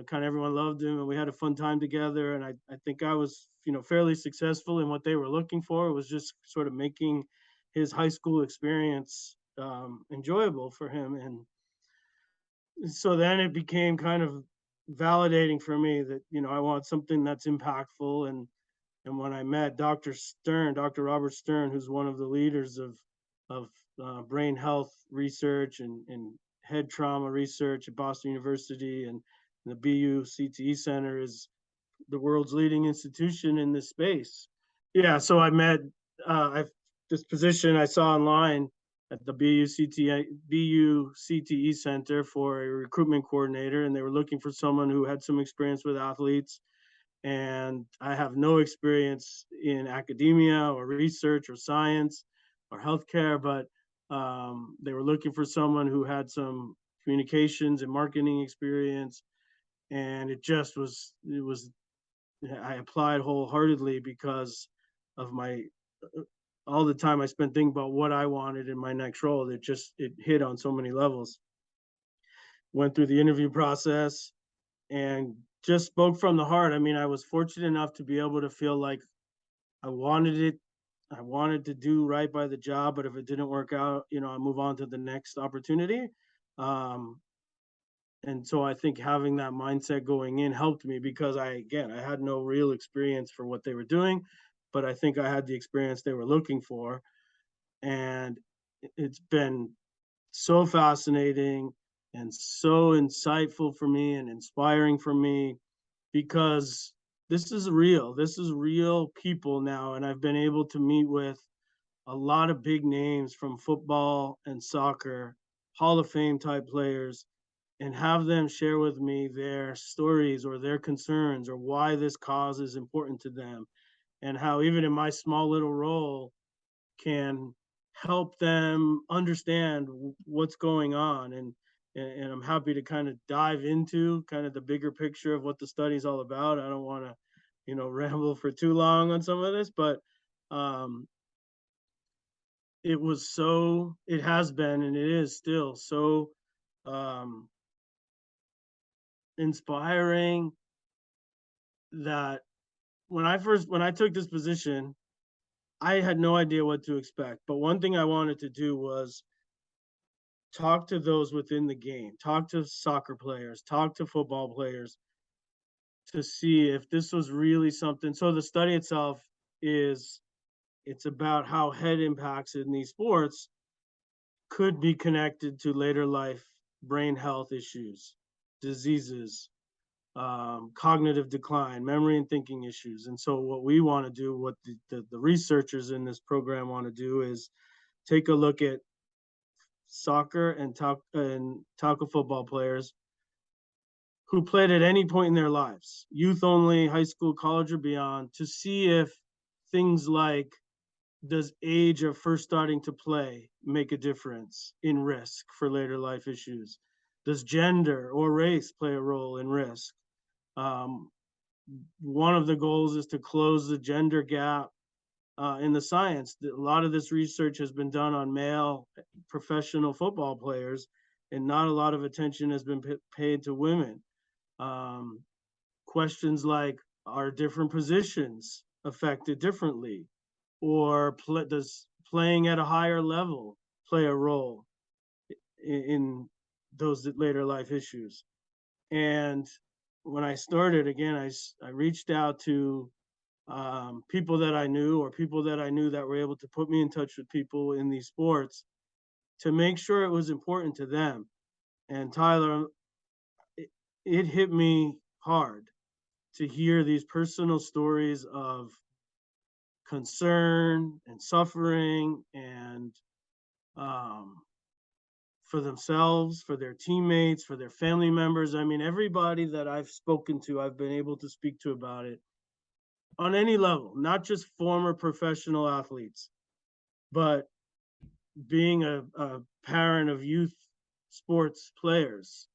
kind of everyone loved him, and we had a fun time together. And I think I was fairly successful in what they were looking for. It was just sort of making his high school experience enjoyable for him. And so then it became kind of validating for me that I want something that's impactful. And when I met Dr. Robert Stern, who's one of the leaders of brain health research and head trauma research at Boston University, and the BU CTE Center is the world's leading institution in this space. Yeah, so I met I this position I saw online at the BU CTE Center for a recruitment coordinator, and they were looking for someone who had some experience with athletes. And I have no experience in academia or research or science or healthcare, but they were looking for someone who had some communications and marketing experience. And it was I applied wholeheartedly because of my all the time I spent thinking about what I wanted in my next role. It hit on so many levels. Went through the interview process and just spoke from the heart. I mean, I was fortunate enough to be able to feel like I wanted it. I wanted to do right by the job, but if it didn't work out, I move on to the next opportunity. Um, and so I think having that mindset going in helped me because I had no real experience for what they were doing, but I think I had the experience they were looking for. And it's been so fascinating and so insightful for me and inspiring for me because this is real people now, and I've been able to meet with a lot of big names from football and soccer, Hall of Fame type players, and have them share with me their stories or their concerns or why this cause is important to them, and how even in my small little role can help them understand what's going on. And I'm happy to kind of dive into kind of the bigger picture of what the study's all about. I don't want to, ramble for too long on some of this, but um, it has been, and it is still so um, inspiring that when I took this position, I had no idea what to expect. But one thing I wanted to do was talk to those within the game, talk to soccer players, talk to football players to see if this was really something. So the study itself is it's about how head impacts in these sports could be connected to later life brain health issues, diseases, cognitive decline, memory and thinking issues. And so what we want to do, what the researchers in this program want to do is take a look at soccer and tackle football players who played at any point in their lives, youth only, high school, college, or beyond, to see if things like does age of first starting to play make a difference in risk for later life issues? Does gender or race play a role in risk? Um, One of the goals is to close the gender gap in the science. A lot of this research has been done on male professional football players, and not a lot of attention has been paid to women. Um, Questions like, are different positions affected differently? Or does playing at a higher level play a role in those later life issues? And when I started, again, I reached out to people that I knew or people that I knew that were able to put me in touch with people in these sports to make sure it was important to them. And Tyler, it hit me hard to hear these personal stories of concern and suffering and um, for themselves, for their teammates, for their family members. I mean, everybody that I've spoken to, I've been able to speak to about it on any level, not just former professional athletes, but being a parent of youth sports players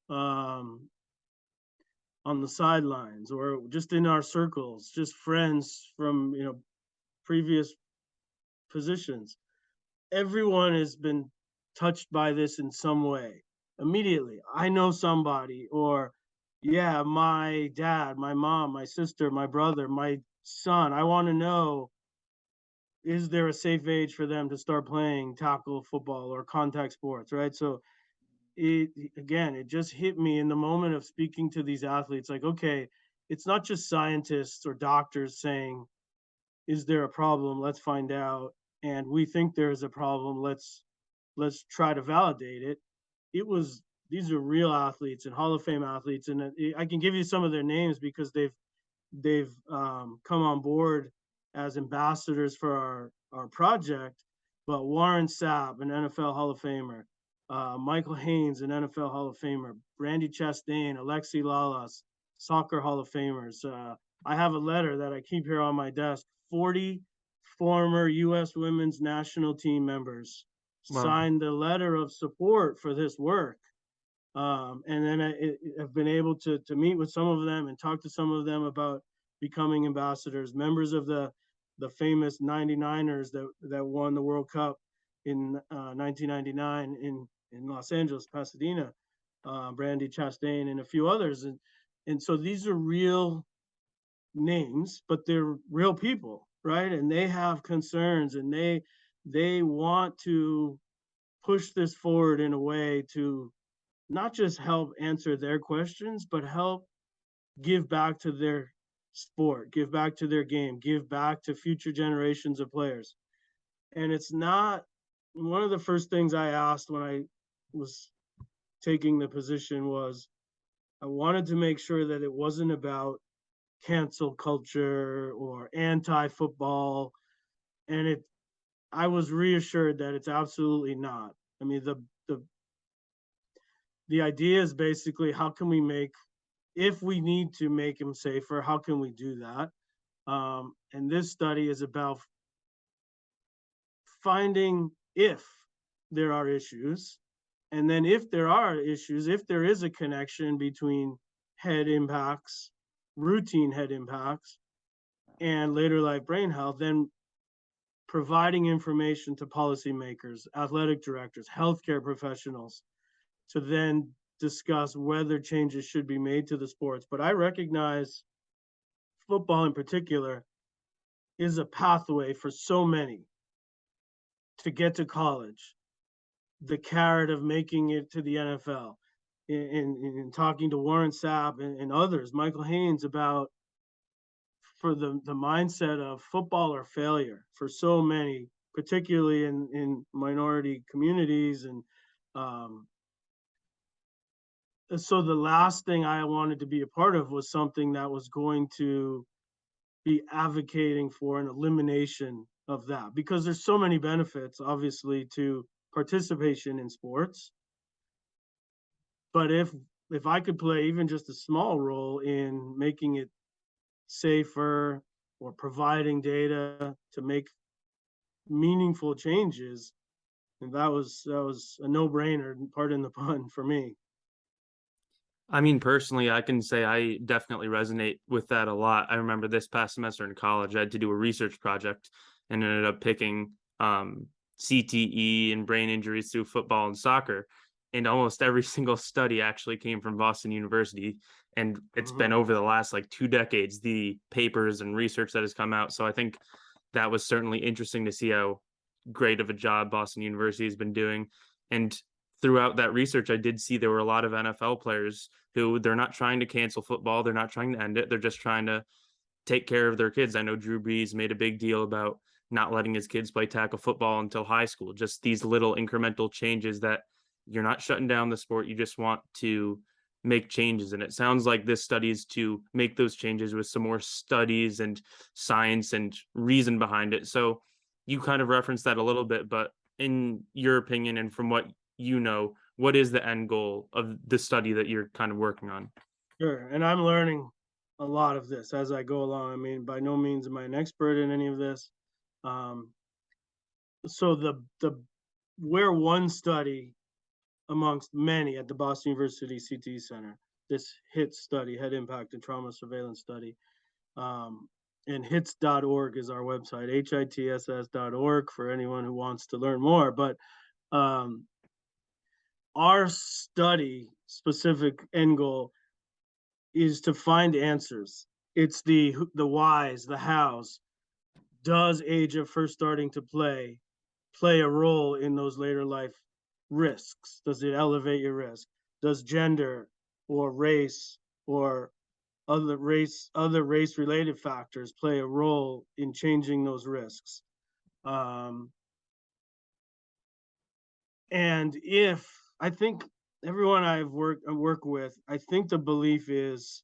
um, on the sidelines or just in our circles, just friends from previous positions. Everyone has been touched by this in some way immediately. I know somebody, or yeah, my dad, my mom, my sister, my brother, my son. I want to know, is there a safe age for them to start playing tackle football or contact sports, right? So it just hit me in the moment of speaking to these athletes like, okay, it's not just scientists or doctors saying, is there a problem? Let's find out. And we think there is a problem. Let's try to validate it. It was These are real athletes and Hall of Fame athletes, and I can give you some of their names because they've come on board as ambassadors for our project. But Warren Sapp, an NFL Hall of Famer, Michael Haynes, an NFL Hall of Famer, Brandy Chastain, Alexi Lalas, soccer Hall of Famers. I have a letter that I keep here on my desk. 40 former U.S. women's national team members Well, signed a letter of support for this work. And then I've been able to meet with some of them and talk to some of them about becoming ambassadors, members of the famous 99ers that won the World Cup in 1999 in Los Angeles, Pasadena, Brandy Chastain, and a few others. And so these are real names, but they're real people. right? And they have concerns, and they want to push this forward in a way to not just help answer their questions, but help give back to their sport, give back to their game, give back to future generations of players. And it's not one of the first things I asked when I was taking the position was I wanted to make sure that it wasn't about cancel culture or anti-football, and it I was reassured that it's absolutely not. I mean, the idea is basically how can we make, if we need to make him safer, how can we do that? And this study is about finding if there are issues, and then if there are issues, if there is a connection between head impacts, routine head impacts, and later life brain health, then providing information to policymakers, athletic directors, healthcare professionals to then discuss whether changes should be made to the sports. But I recognize football in particular is a pathway for so many to get to college, the carrot of making it to the NFL. In talking to Warren Sapp and others, Michael Haynes, about for the mindset of football or failure for so many, particularly in minority communities. And so the last thing I wanted to be a part of was something that was going to be advocating for an elimination of that, because there's so many benefits, obviously, to participation in sports. But if I could play even just a small role in making it safer or providing data to make meaningful changes, and that was a no-brainer, pardon the pun, for me. I mean, personally, I can say I definitely resonate with that a lot. I remember this past semester in college, I had to do a research project and ended up picking CTE and brain injuries through football and soccer. And almost every single study actually came from Boston University. And it's been Mm-hmm. over the last like 2 decades, the papers and research that has come out. So I think that was certainly interesting to see how great of a job Boston University has been doing. And throughout that research, I did see there were a lot of NFL players who they're not trying to cancel football. They're not trying to end it. They're just trying to take care of their kids. I know Drew Brees made a big deal about not letting his kids play tackle football until high school. Just these little incremental changes that you're not shutting down the sport. You just want to make changes. And it sounds like this study is to make those changes with some more studies and science and reason behind it. So you kind of referenced that a little bit, but in your opinion and from what you know, what is the end goal of the study that you're kind of working on? Sure. And I'm learning a lot of this as I go along. I mean, by no means am I an expert in any of this. Um, so the where one study amongst many at the Boston University CT Center, this HITS study, Head Impact and Trauma Surveillance Study, um, and hits.org is our website, hitss.org, for anyone who wants to learn more. But um, our study specific end goal is to find answers. It's the whys, the hows. Does age of first starting to play a role in those later life risks? Does it elevate your risk? Does gender or race or other race related factors play a role in changing those risks? Um, and if I think everyone I work with, I think the belief is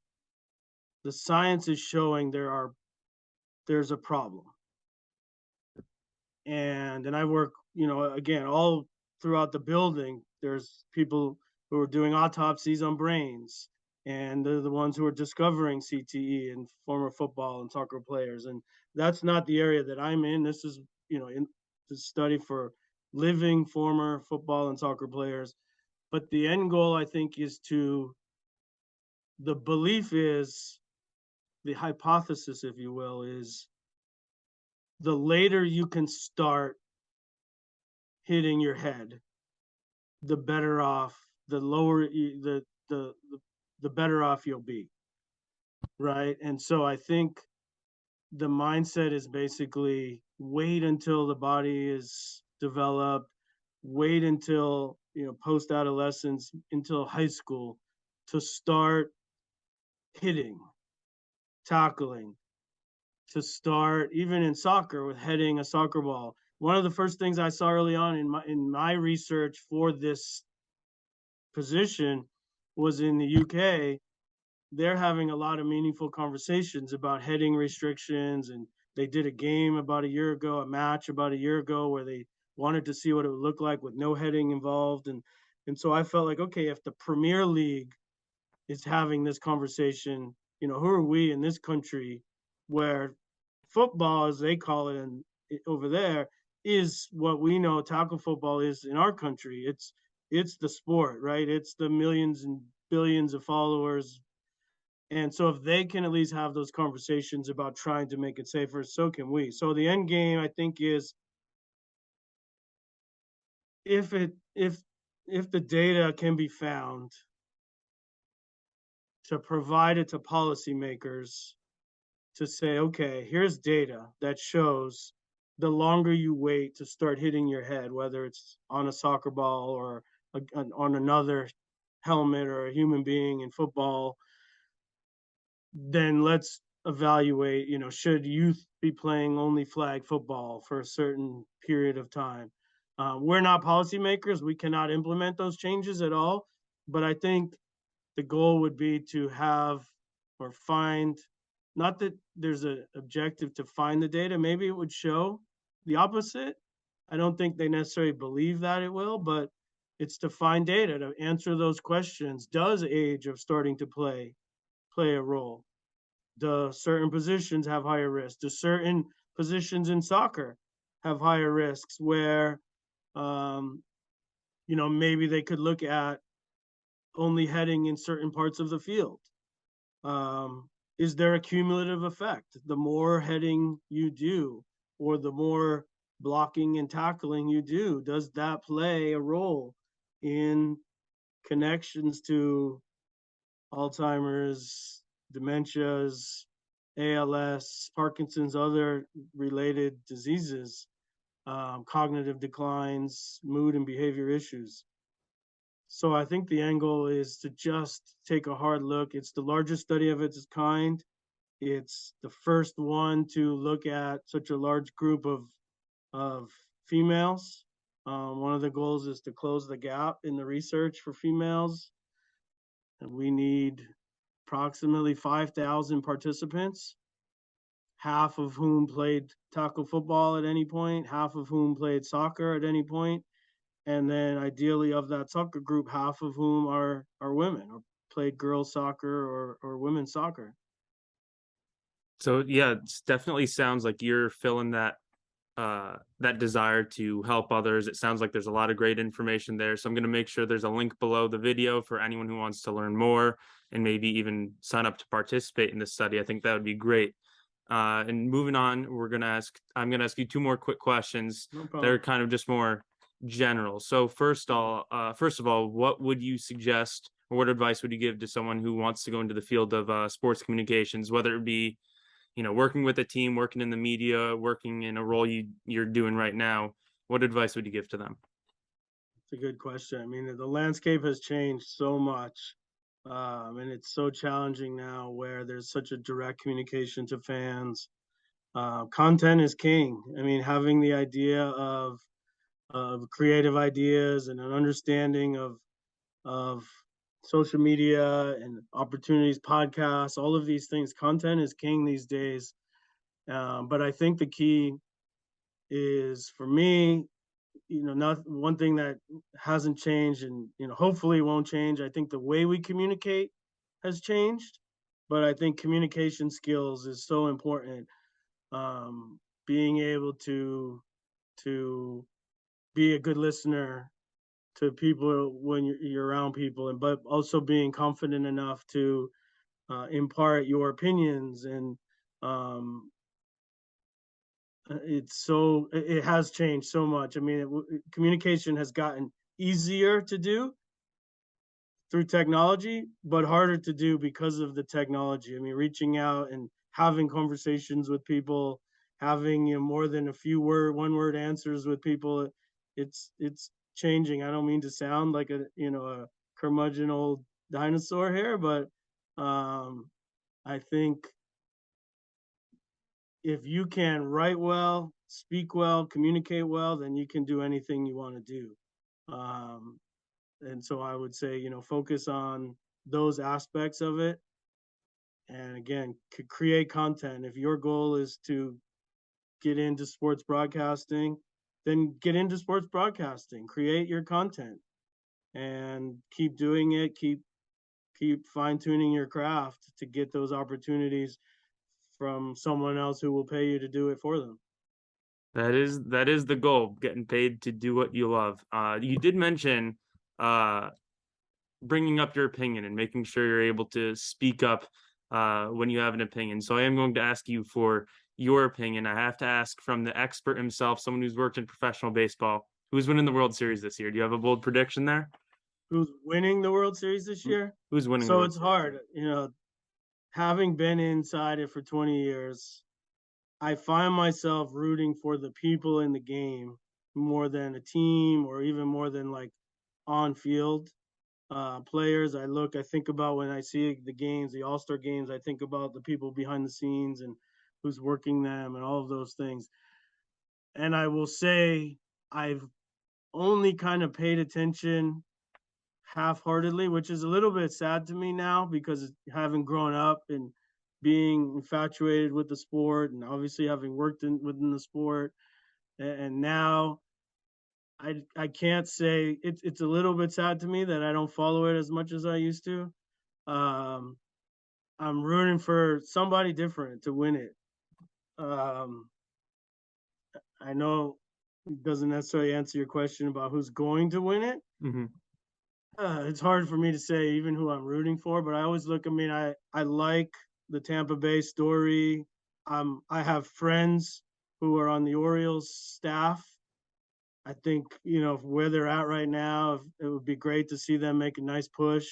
the science is showing there's a problem. And I work, again, all throughout the building. There's people who are doing autopsies on brains, and they're the ones who are discovering CTE in former football and soccer players. And that's not the area that I'm in. This is, in the study for living former football and soccer players. But the end goal, I think, is the belief is, the hypothesis, if you will, is the later you can start hitting your head, the better off, the lower the better off you'll be, right? And so I think the mindset is basically wait until the body is developed, wait until, post adolescence, until high school to start hitting, tackling, to start even in soccer with heading a soccer ball. One of the first things I saw early on in my research for this position was in the UK. They're having a lot of meaningful conversations about heading restrictions, and they did a game about a year ago, a match about a year ago, where they wanted to see what it would look like with no heading involved. And so I felt like, okay, if the Premier League is having this conversation, who are we in this country where football, as they call it, and over there, is what we know tackle football is in our country. It's the sport, right? It's the millions and billions of followers. And so if they can at least have those conversations about trying to make it safer, so can we. So the end game, I think, is if it if the data can be found to provide it to policymakers to say, okay, here's data that shows the longer you wait to start hitting your head, whether it's on a soccer ball or on another helmet or a human being in football, then let's evaluate, should youth be playing only flag football for a certain period of time? We're not policymakers. We cannot implement those changes at all. But I think the goal would be to have or find, not that there's an objective to find the data, maybe it would show the opposite. I don't think they necessarily believe that it will, but it's to find data to answer those questions. Does age of starting to play a role? Do certain positions have higher risks? Do certain positions in soccer have higher risks where, maybe they could look at only heading in certain parts of the field? Is there a cumulative effect? The more heading you do, or the more blocking and tackling you do, does that play a role in connections to Alzheimer's, dementias, ALS, Parkinson's, other related diseases, cognitive declines, mood and behavior issues? So I think the angle is to just take a hard look. It's the largest study of its kind. It's the first one to look at such a large group of females. One of the goals is to close the gap in the research for females. And we need approximately 5,000 participants, half of whom played tackle football at any point, half of whom played soccer at any point, and then ideally of that soccer group, half of whom are women or played girls soccer or women's soccer. So yeah, it definitely sounds like you're filling that desire to help others. It sounds like there's a lot of great information there. So I'm going to make sure there's a link below the video for anyone who wants to learn more and maybe even sign up to participate in this study. I think that would be great. And moving on, I'm going to ask you two more quick questions. No problem. They're kind of just more general. So first of all, what would you suggest or what advice would you give to someone who wants to go into the field of sports communications, whether it be working with a team, working in the media, working in a role you're doing right now? What advice would you give to them? It's a good question. I mean, the landscape has changed so much, and it's so challenging now where there's such a direct communication to fans. Content is king. I mean, having the idea of creative ideas and an understanding of social media and opportunities, podcasts, all of these things. Content is king these days. But I think the key is, for me, not one thing that hasn't changed and, hopefully won't change. I think the way we communicate has changed, but I think communication skills is so important. Being able to be a good listener to people when you're around people, and but also being confident enough to impart your opinions. And it has changed so much. I mean, communication has gotten easier to do through technology, but harder to do because of the technology. I mean, reaching out and having conversations with people, having more than a few one word answers with people. It's changing. I don't mean to sound like a curmudgeon old dinosaur here, but I think if you can write well, speak well, communicate well, then you can do anything you want to do. Um, and so I would say, focus on those aspects of it. And again, create content. If your goal is to get into sports broadcasting, then get into sports broadcasting. Create your content and keep doing it. Keep fine tuning your craft to get those opportunities from someone else who will pay you to do it for them. That is the goal, getting paid to do what you love. You did mention bringing up your opinion and making sure you're able to speak up when you have an opinion. So I am going to ask you for your opinion. I have to ask from the expert himself, someone who's worked in professional baseball, who's winning the World Series this year. Do you have a bold prediction there? Who's winning the World Series this year? Who's winning the So World it's Series? hard, having been inside it for 20 years, I find myself rooting for the people in the game more than a team or even more than like on field players. I think about when I see the games, the All-Star games, I think about the people behind the scenes and who's working them and all of those things. And I will say I've only kind of paid attention half-heartedly, which is a little bit sad to me now because having grown up and being infatuated with the sport and obviously having worked within the sport, and now I can't say it's a little bit sad to me that I don't follow it as much as I used to. Um, I'm rooting for somebody different to win it. Um, I know it doesn't necessarily answer your question about who's going to win it. Mm-hmm. It's hard for me to say even who I'm rooting for, but I always look. I mean, I like the Tampa Bay story. I have friends who are on the Orioles staff. I think where they're at right now, it would be great to see them make a nice push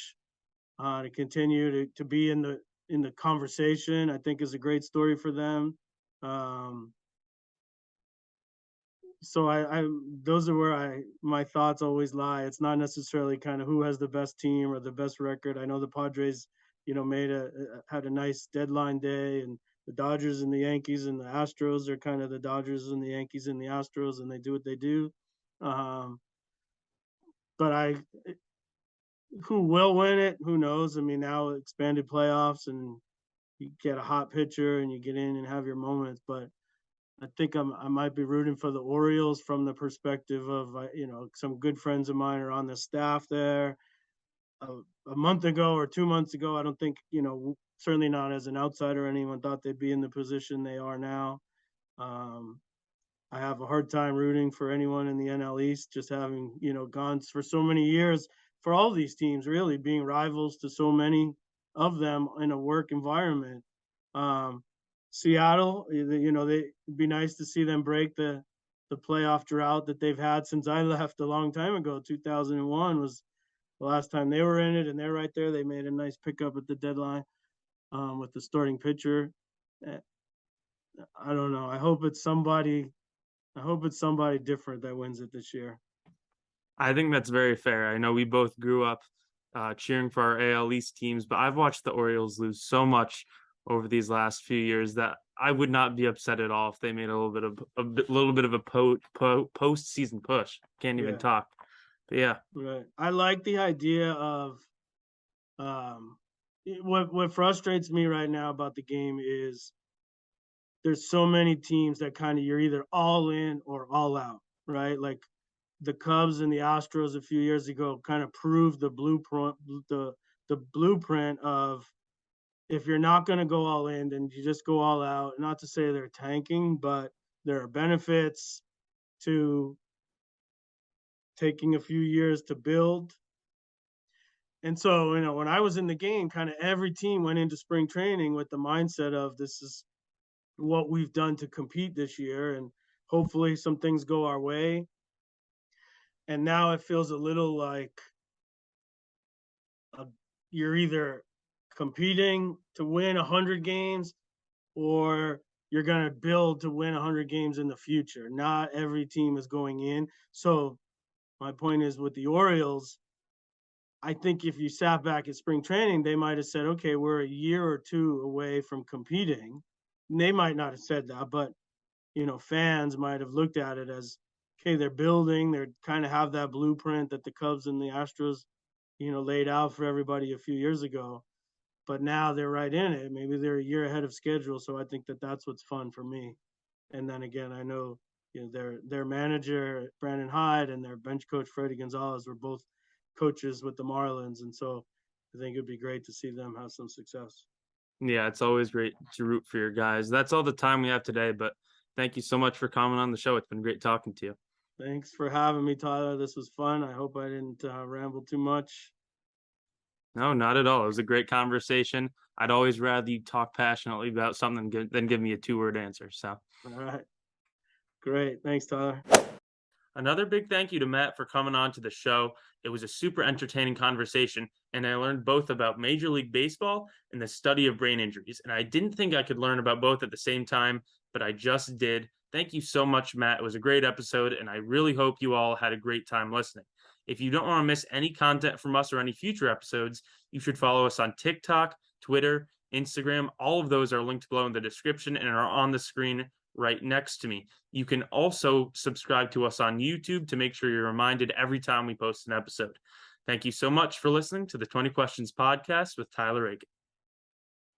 to continue to be in the conversation. I think is a great story for them. Um, so I those are where my thoughts always lie. It's not necessarily kind of who has the best team or the best record. I know the Padres, had a nice deadline day, and the Dodgers and the Yankees and the Astros are kind of the Dodgers and the Yankees and the Astros, and they do what they do. Um, but who will win it? Who knows? I mean, now expanded playoffs and you get a hot pitcher and you get in and have your moments, but I think I might be rooting for the Orioles from the perspective of some good friends of mine are on the staff there. A month ago or 2 months ago, I don't think certainly not as an outsider anyone thought they'd be in the position they are now. Um, I have a hard time rooting for anyone in the NL East, just having gone for so many years for all these teams, really being rivals to so many of them in a work environment. Um, Seattle, they it'd be nice to see them break the playoff drought that they've had since I left a long time ago. 2001 was the last time they were in it, and they're right there. They made a nice pickup at the deadline with the starting pitcher. Eh, I don't know. I hope it's somebody different that wins it this year. I think that's very fair. I know we both grew up cheering for our AL East teams, but I've watched the Orioles lose so much over these last few years that I would not be upset at all if they made a little bit of a postseason push. Can't even Yeah, talk. But yeah, right. I like the idea of um, what frustrates me right now about the game is there's so many teams that kind of you're either all in or all out, right? Like the Cubs and the Astros a few years ago kind of proved the blueprint of if you're not going to go all in, then you just go all out. Not to say they're tanking, but there are benefits to taking a few years to build. And so, when I was in the game, kind of every team went into spring training with the mindset of this is what we've done to compete this year, and hopefully some things go our way. And now it feels a little like you're either competing to win 100 games or you're going to build to win 100 games in the future. Not every team is going in. So my point is with the Orioles, I think if you sat back at spring training, they might have said, okay, we're a year or two away from competing. And they might not have said that, but fans might have looked at it as, okay, they're building, they're kind of have that blueprint that the Cubs and the Astros, laid out for everybody a few years ago. But now they're right in it. Maybe they're a year ahead of schedule. So I think that that's what's fun for me. And then again, I know their manager Brandon Hyde and their bench coach Freddie Gonzalez were both coaches with the Marlins, and so I think it'd be great to see them have some success. Yeah, it's always great to root for your guys. That's all the time we have today, but thank you so much for coming on the show. It's been great talking to you. Thanks for having me, Tyler. This was fun. I hope I didn't ramble too much. No, not at all. It was a great conversation. I'd always rather you talk passionately about something than give me a 2-word answer. So, All right. Great. Thanks, Tyler. another big thank you to Matt for coming on to the show. It was a super entertaining conversation, and I learned both about Major League Baseball and the study of brain injuries. And I didn't think I could learn about both at the same time, but I just did. Thank you so much, Matt. It was a great episode, and I really hope you all had a great time listening. If you don't want to miss any content from us or any future episodes, you should follow us on TikTok, Twitter, Instagram. All of those are linked below in the description and are on the screen right next to me. You can also subscribe to us on YouTube to make sure you're reminded every time we post an episode. Thank you so much for listening to the 20 Questions podcast with Tyler Aiken.